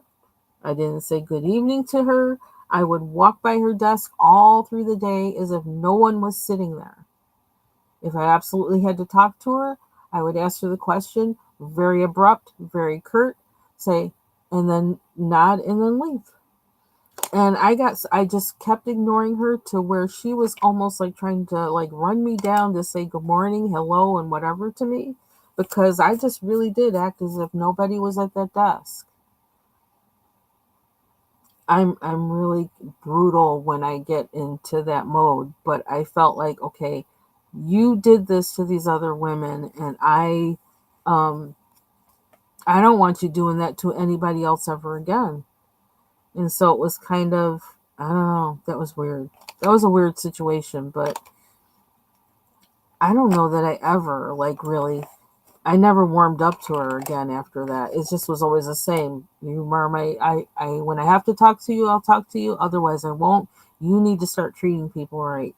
I didn't say good evening to her. I would walk by her desk all through the day as if no one was sitting there. If I absolutely had to talk to her, I would ask her the question, very abrupt, very curt, say, and then nod and then leave. And I just kept ignoring her to where she was almost like trying to like run me down to say good morning, hello, and whatever to me, because I just really did act as if nobody was at that desk. I'm really brutal when I get into that mode, but I felt like, okay, you did this to these other women, and um I don't want you doing that to anybody else ever again. And so it was kind of, I don't know, that was weird. That was a weird situation, but I don't know that I ever like really I never warmed up to her again after that. It just was always the same. You mermaid, I when I have to talk to you, I'll talk to you. Otherwise I won't. You need to start treating people right.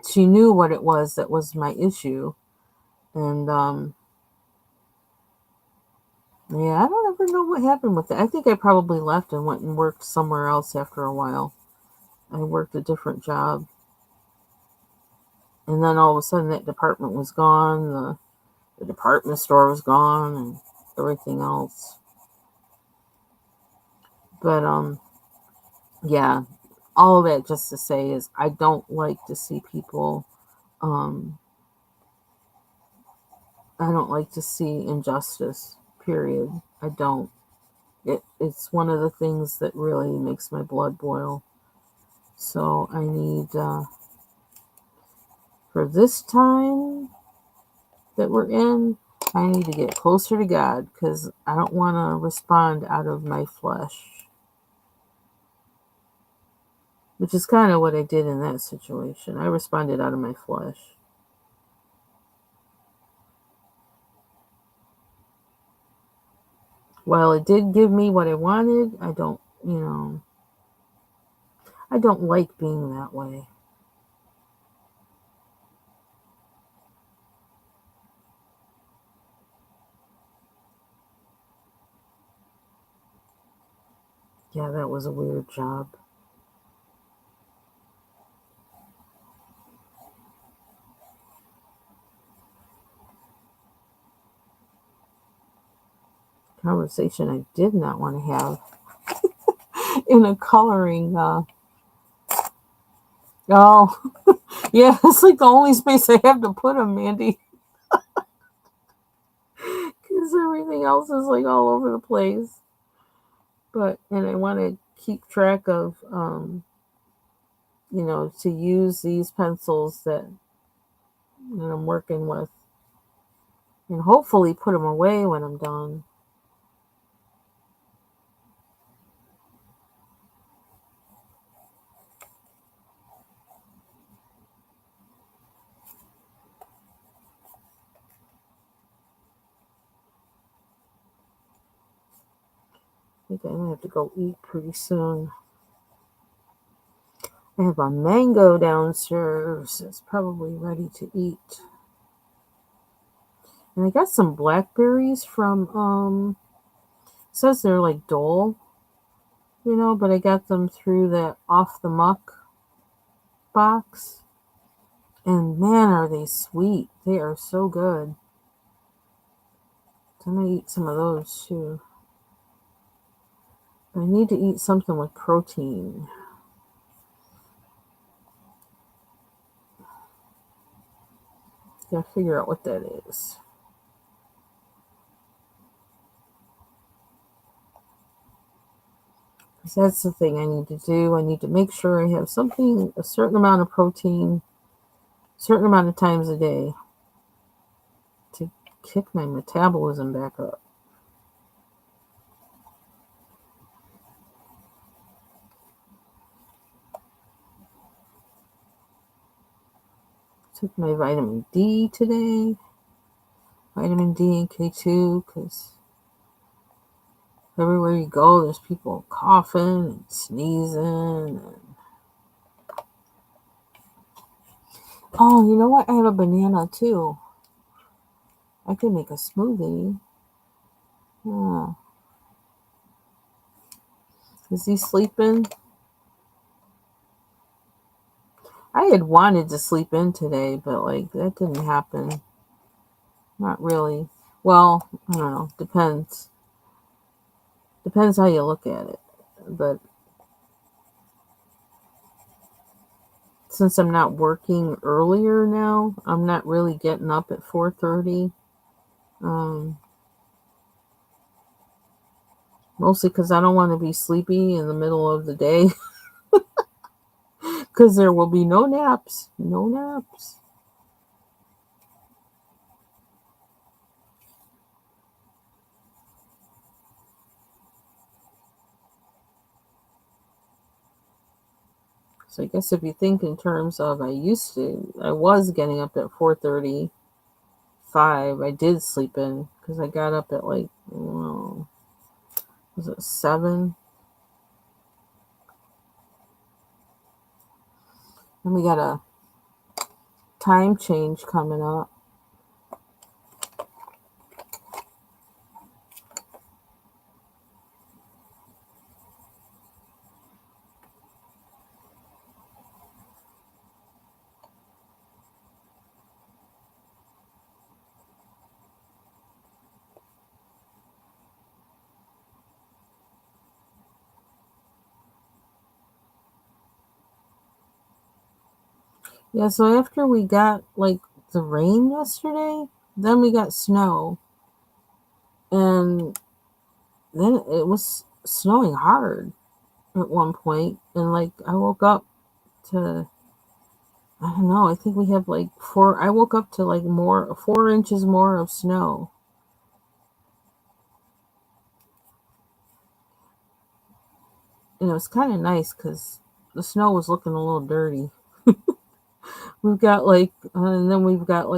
She knew what it was that was my issue. And yeah, I don't ever know what happened with it. I think I probably left and went and worked somewhere else after a while. I worked a different job. And then all of a sudden that department was gone. The department store was gone and everything else. But yeah, all of that just to say is I don't like to see people um I don't like to see injustice, period. I don't. It's one of the things that really makes my blood boil. So I need for this time that we're in, I need to get closer to God because I don't want to respond out of my flesh, which is kind of what I did in that situation. I responded out of my flesh. While it did give me what I wanted, I don't like being that way. Yeah, that was a weird job. conversation I did not want to have in a coloring. Oh, yeah, it's like the only space I have to put them, Mandy, because everything else is like all over the place. And I want to keep track of, to use these pencils that I'm working with, and hopefully put them away when I'm done. I think I'm gonna have to go eat pretty soon. I have a mango downstairs. It's probably ready to eat. And I got some blackberries from, it says they're like Dole, but I got them through that Off the Muck box. And man, are they sweet. They are so good. So I'm going to eat some of those too. But I need to eat something with protein. Gotta figure out what that is. Because that's the thing I need to do. I need to make sure I have something, a certain amount of protein, a certain amount of times a day to kick my metabolism back up. Took my vitamin D today. Vitamin D and K2, because everywhere you go, there's people coughing and sneezing. Oh, you know what? I have a banana too. I could make a smoothie. Yeah. Is he sleeping? I had wanted to sleep in today, but that didn't happen. Not really. Well, I don't know. Depends. Depends how you look at it. But since I'm not working earlier now, I'm not really getting up at 4:30. Mostly because I don't want to be sleepy in the middle of the day. Because there will be no naps. No naps. So I guess if you think in terms of I was getting up at 4:35. I did sleep in because I got up at was it 7? And we got a time change coming up. Yeah, so after we got the rain yesterday, then we got snow. And then it was snowing hard at one point. And I woke up to, I don't know, I think we have I woke up to 4 inches more of snow. And it was kind of nice because the snow was looking a little dirty. We've got and then we've got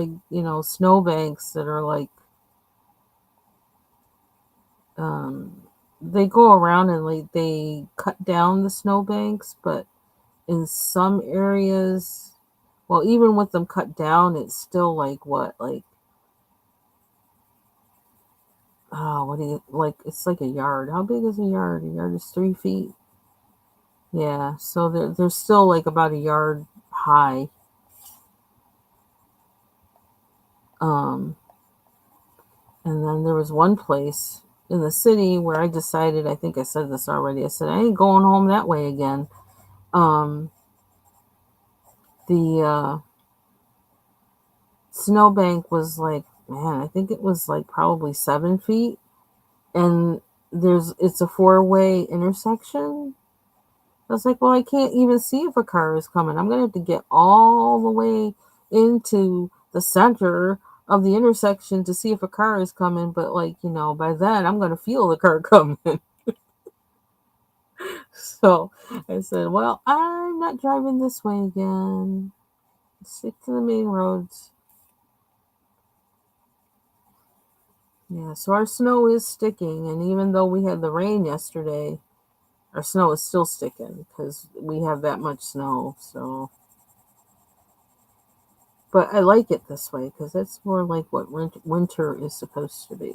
snow banks that are they go around and they cut down the snow banks, but in some areas, well, even with them cut down, it's still what do you it's like a yard. How big is a yard? A yard is 3 feet. Yeah, so they're still about a yard high. Um, and then there was one place in the city where I decided, I think I said this already, I said, I ain't going home that way again. The snowbank was like, man, I think it was like probably 7 feet. And it's a four-way intersection. I was like, well, I can't even see if a car is coming. I'm going to have to get all the way into the center of the intersection to see if a car is coming. But, like, by then I'm going to feel the car coming. So I said, well, I'm not driving this way again. Stick to the main roads. Yeah, so our snow is sticking. And even though we had the rain yesterday, our snow is still sticking because we have that much snow. So. But I like it this way because it's more like what winter is supposed to be.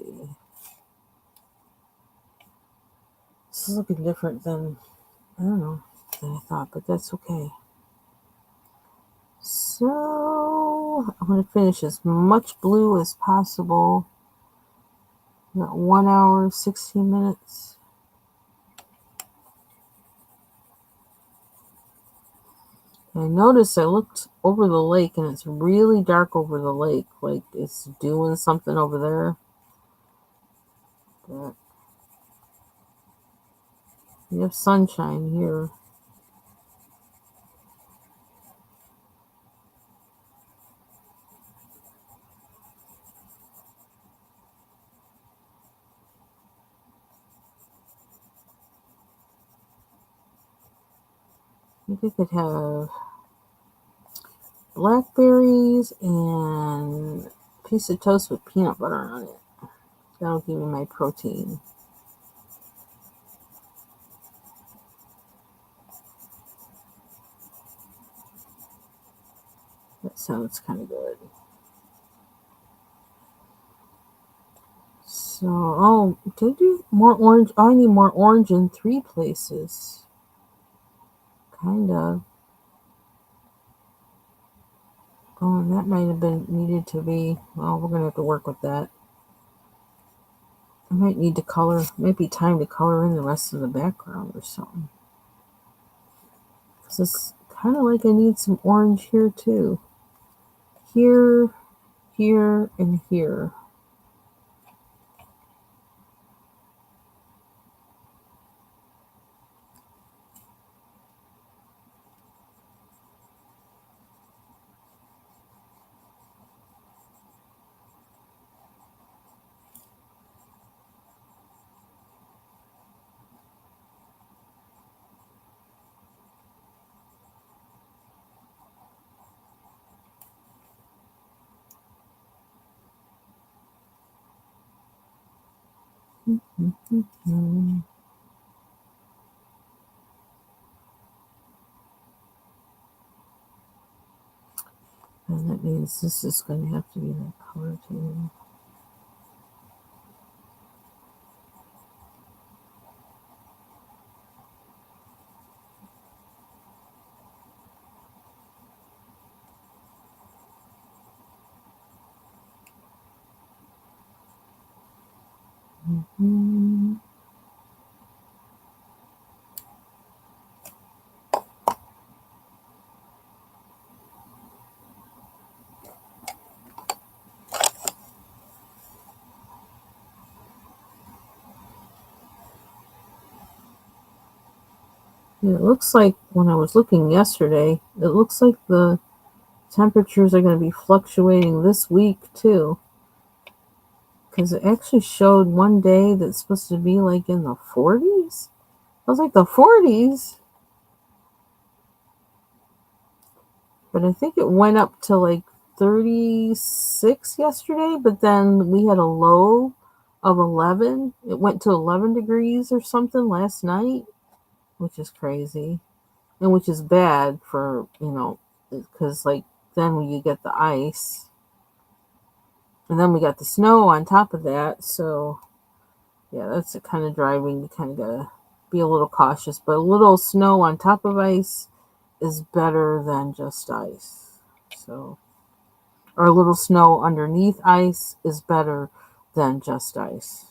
This is looking different than, I don't know, than I thought, but that's okay. So I'm going to finish as much blue as possible. Got 1 hour, 16 minutes. I noticed I looked over the lake and it's really dark over the lake, like it's doing something over there. But we have sunshine here. I think I could have blackberries and a piece of toast with peanut butter on it. That'll give me my protein. That sounds kind of good. So, oh, did I do more orange? Oh, I need more orange in 3 places. Kind of. Oh, and that might have been needed to be. Well, we're going to have to work with that. I might need to color. Might be time to color in the rest of the background or something. Because it's kind of like I need some orange here too. Here, here, and here. Mm-hmm. And that means this is going to have to be that color too. Mm-hmm. It looks like when I was looking yesterday, it looks like the temperatures are going to be fluctuating this week too. Because it actually showed one day that's supposed to be like in the 40s. I was like, the 40s? But I think it went up to like 36 yesterday, but then we had a low of 11. It went to 11 degrees or something last night, which is crazy. And which is bad for, because like then when you get the ice, and then we got the snow on top of that. So yeah, that's the kind of driving you kind of gotta be a little cautious. But a little snow on top of ice is better than just ice. So, or a little snow underneath ice is better than just ice.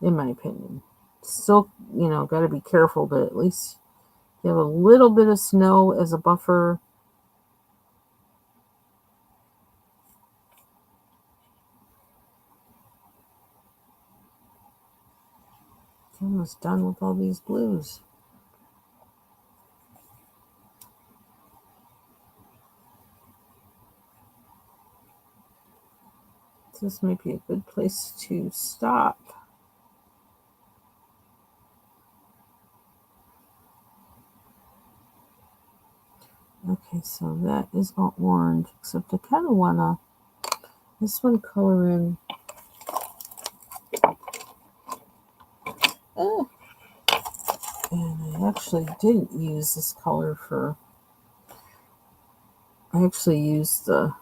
in my opinion. Still, got to be careful, but at least you have a little bit of snow as a buffer. I'm almost done with all these blues. This might be a good place to stop. Okay, so that is all orange, except I kind of want to, this one color in. Oh. And I actually didn't use this color for, I actually used the,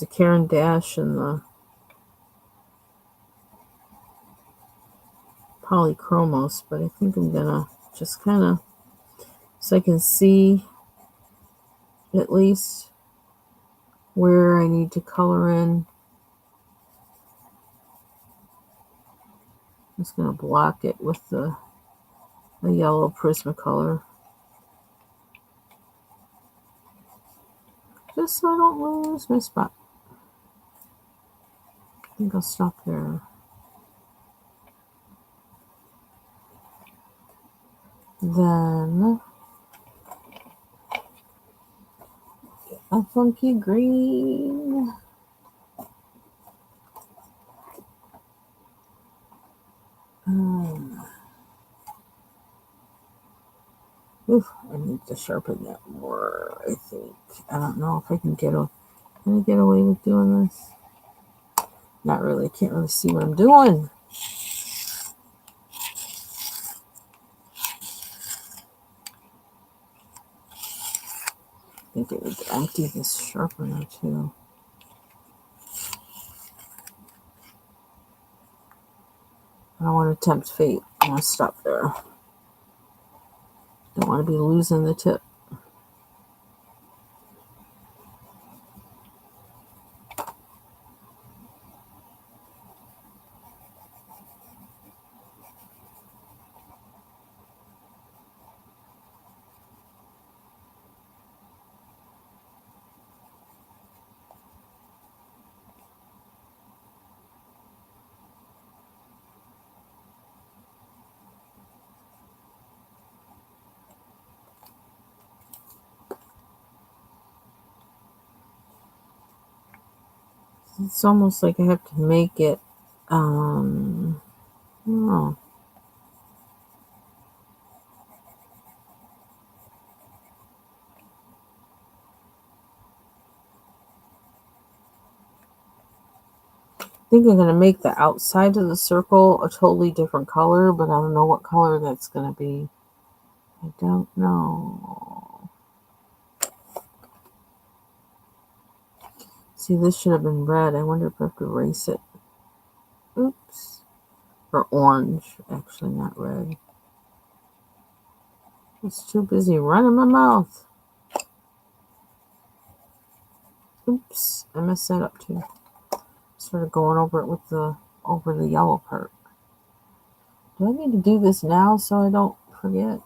Caran Dash and the Polychromos, but I think I'm gonna just kind of, so I can see at least where I need to color in. I'm just gonna block it with the yellow Prismacolor, just so I don't lose my spot. I think I'll stop there. Then a funky green. Oof, I need to sharpen that more, I think. I don't know if I can get away with doing this. Not really. I can't really see what I'm doing. I think I need to empty this sharpener too. I don't want to tempt fate. I'm going to stop there. Don't want to be losing the tip. It's almost like I have to make it, I don't know. I think I'm going to make the outside of the circle a totally different color, but I don't know what color that's going to be. I don't know. See, this should have been red. I wonder if I have to erase it. Oops. Or orange. Actually, not red. It's too busy running my mouth. Oops. I messed that up too. Started going over it with over the yellow part. Do I need to do this now so I don't forget?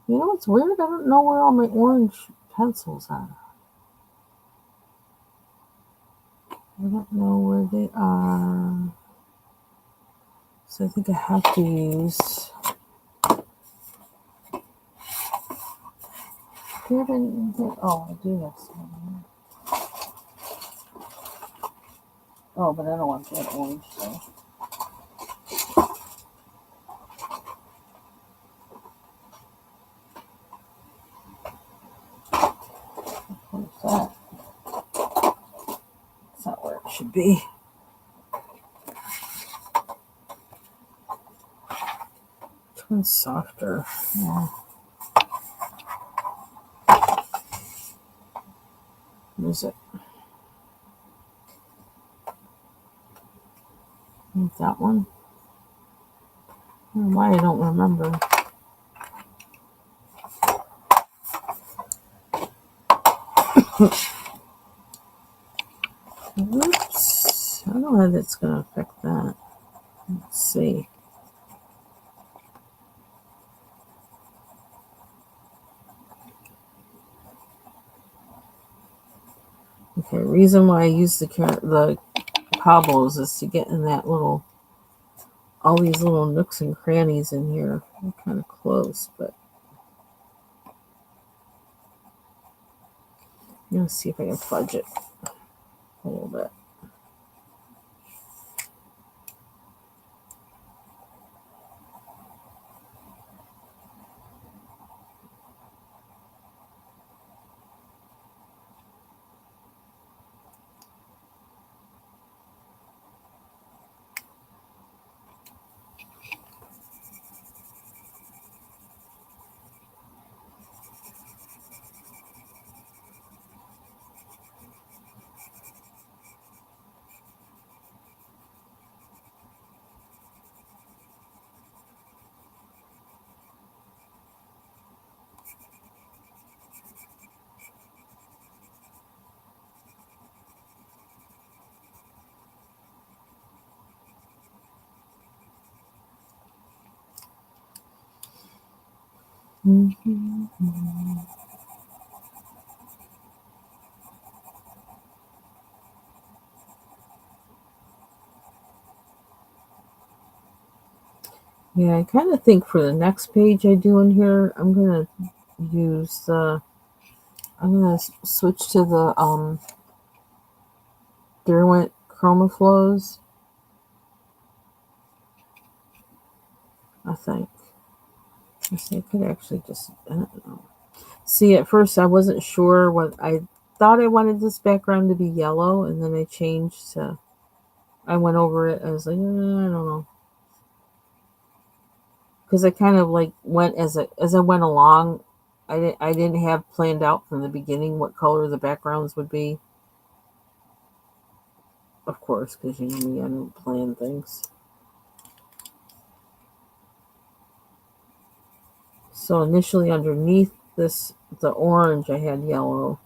You know what's weird? I don't know where all my orange pencils are. I don't know where they are. So I think I have to use... Oh, I do have some. Oh, but I don't want that orange, so... Where's that? That's not where it should be. Which one's softer? Yeah. Where's it? That one? I don't know why I don't remember. Whoops. I don't know how that's going to affect that. Let's see. Okay, reason why I use the cobbles is to get in that little, all these little nooks and crannies in here. They're kind of close, but I'm going to see if I can fudge it a little bit. Yeah, I kind of think for the next page I do in here, I'm going to use the, I'm going to switch to the Derwent Chroma Flows, I think. I could actually just, I don't know. See, at first I wasn't sure what, I thought I wanted this background to be yellow, and then I changed to, I went over it, I was like, I don't know. Because I kind of like went as I went along. I didn't have planned out from the beginning what color the backgrounds would be. Of course, because you know me, I don't plan things. So initially underneath this, the orange, I had yellow.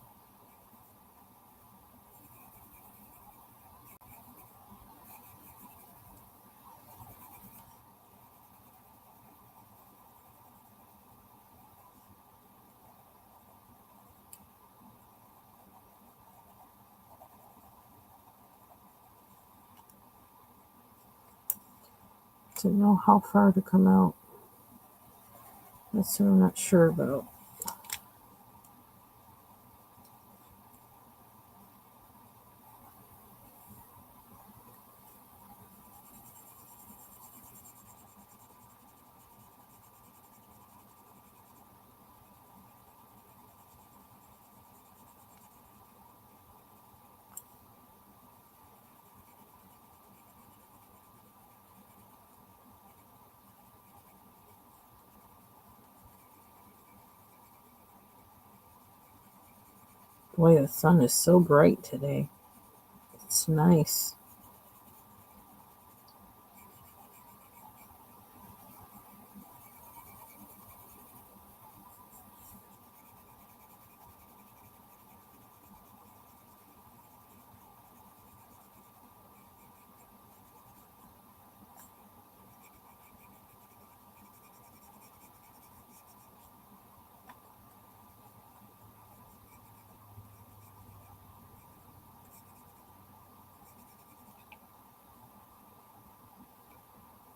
To know how far to come out. That's what I'm not sure about. Boy, the sun is so bright today. It's nice.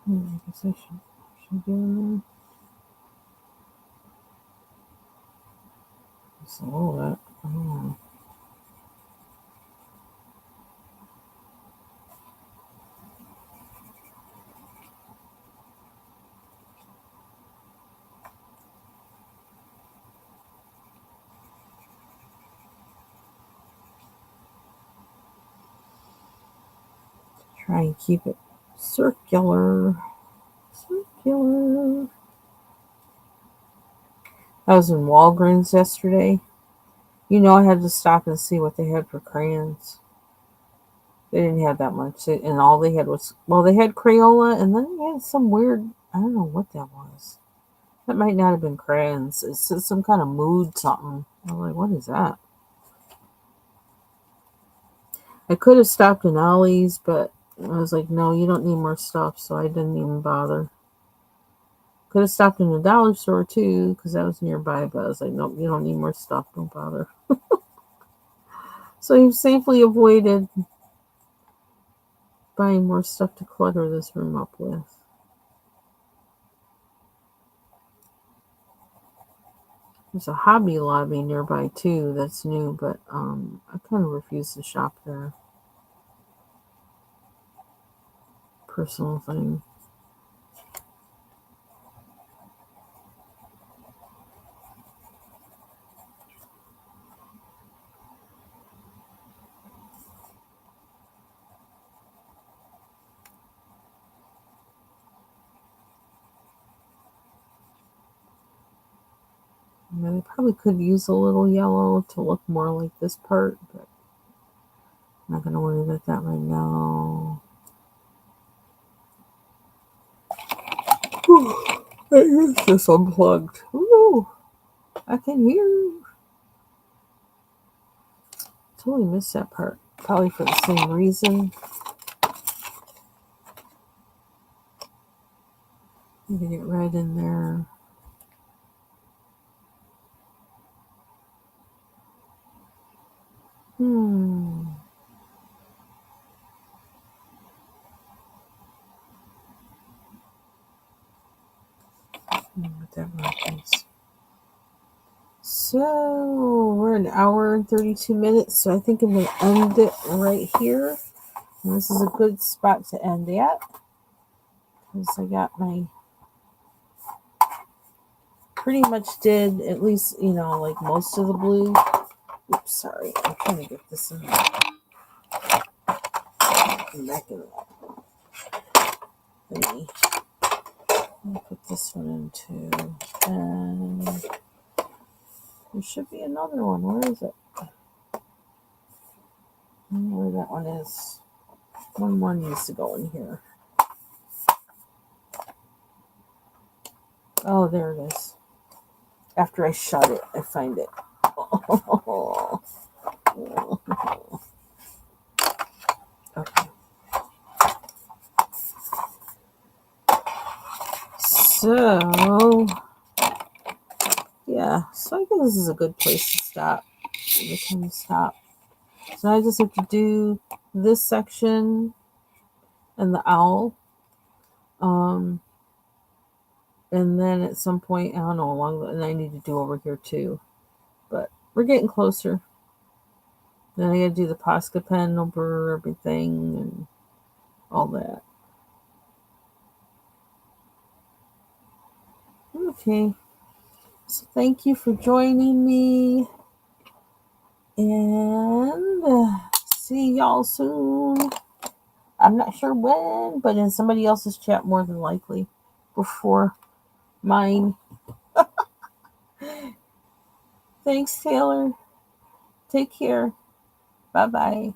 I guess I should do just a little bit. I don't know. Try and keep it circular. Circular. I was in Walgreens yesterday. You know, I had to stop and see what they had for crayons. They didn't have that much. And all they had was, well, they had Crayola, and then they had some weird, I don't know what that was. That might not have been crayons. It's some kind of mood something. I'm like, what is that? I could have stopped in Ollie's, but I was like, no, you don't need more stuff, so I didn't even bother. Could have stopped in the dollar store too, because that was nearby, but I was like, nope, you don't need more stuff, don't bother. So he safely avoided buying more stuff to clutter this room up with. There's a Hobby Lobby nearby too that's new, but I kind of refuse to shop there. Personal thing. I mean, they probably could use a little yellow to look more like this part, but I'm not going to worry about that right now. I guess this unplugged. Ooh, I can hear. Totally missed that part. Probably for the same reason. I'm going to get right in there. What that is. So we're an hour and 32 minutes, so I think I'm going to end it right here. And this is a good spot to end at, because I got my, pretty much did at least, like most of the blue. Oops, sorry, I'm trying to get this in back in the thingy. I'll put this one in too, and there should be another one. Where is it? I don't know where that one is. One more needs to go in here. Oh, there it is. After I shut it, I find it. Okay. So, yeah. So I think this is a good place to stop. This one to stop. So I just have to do this section and the owl. And then at some point, I don't know, and I need to do over here too. But we're getting closer. Then I gotta do the Posca pen over everything and all that. Okay. So thank you for joining me. And see y'all soon. I'm not sure when, but in somebody else's chat more than likely. Before mine. Thanks, Taylor. Take care. Bye-bye.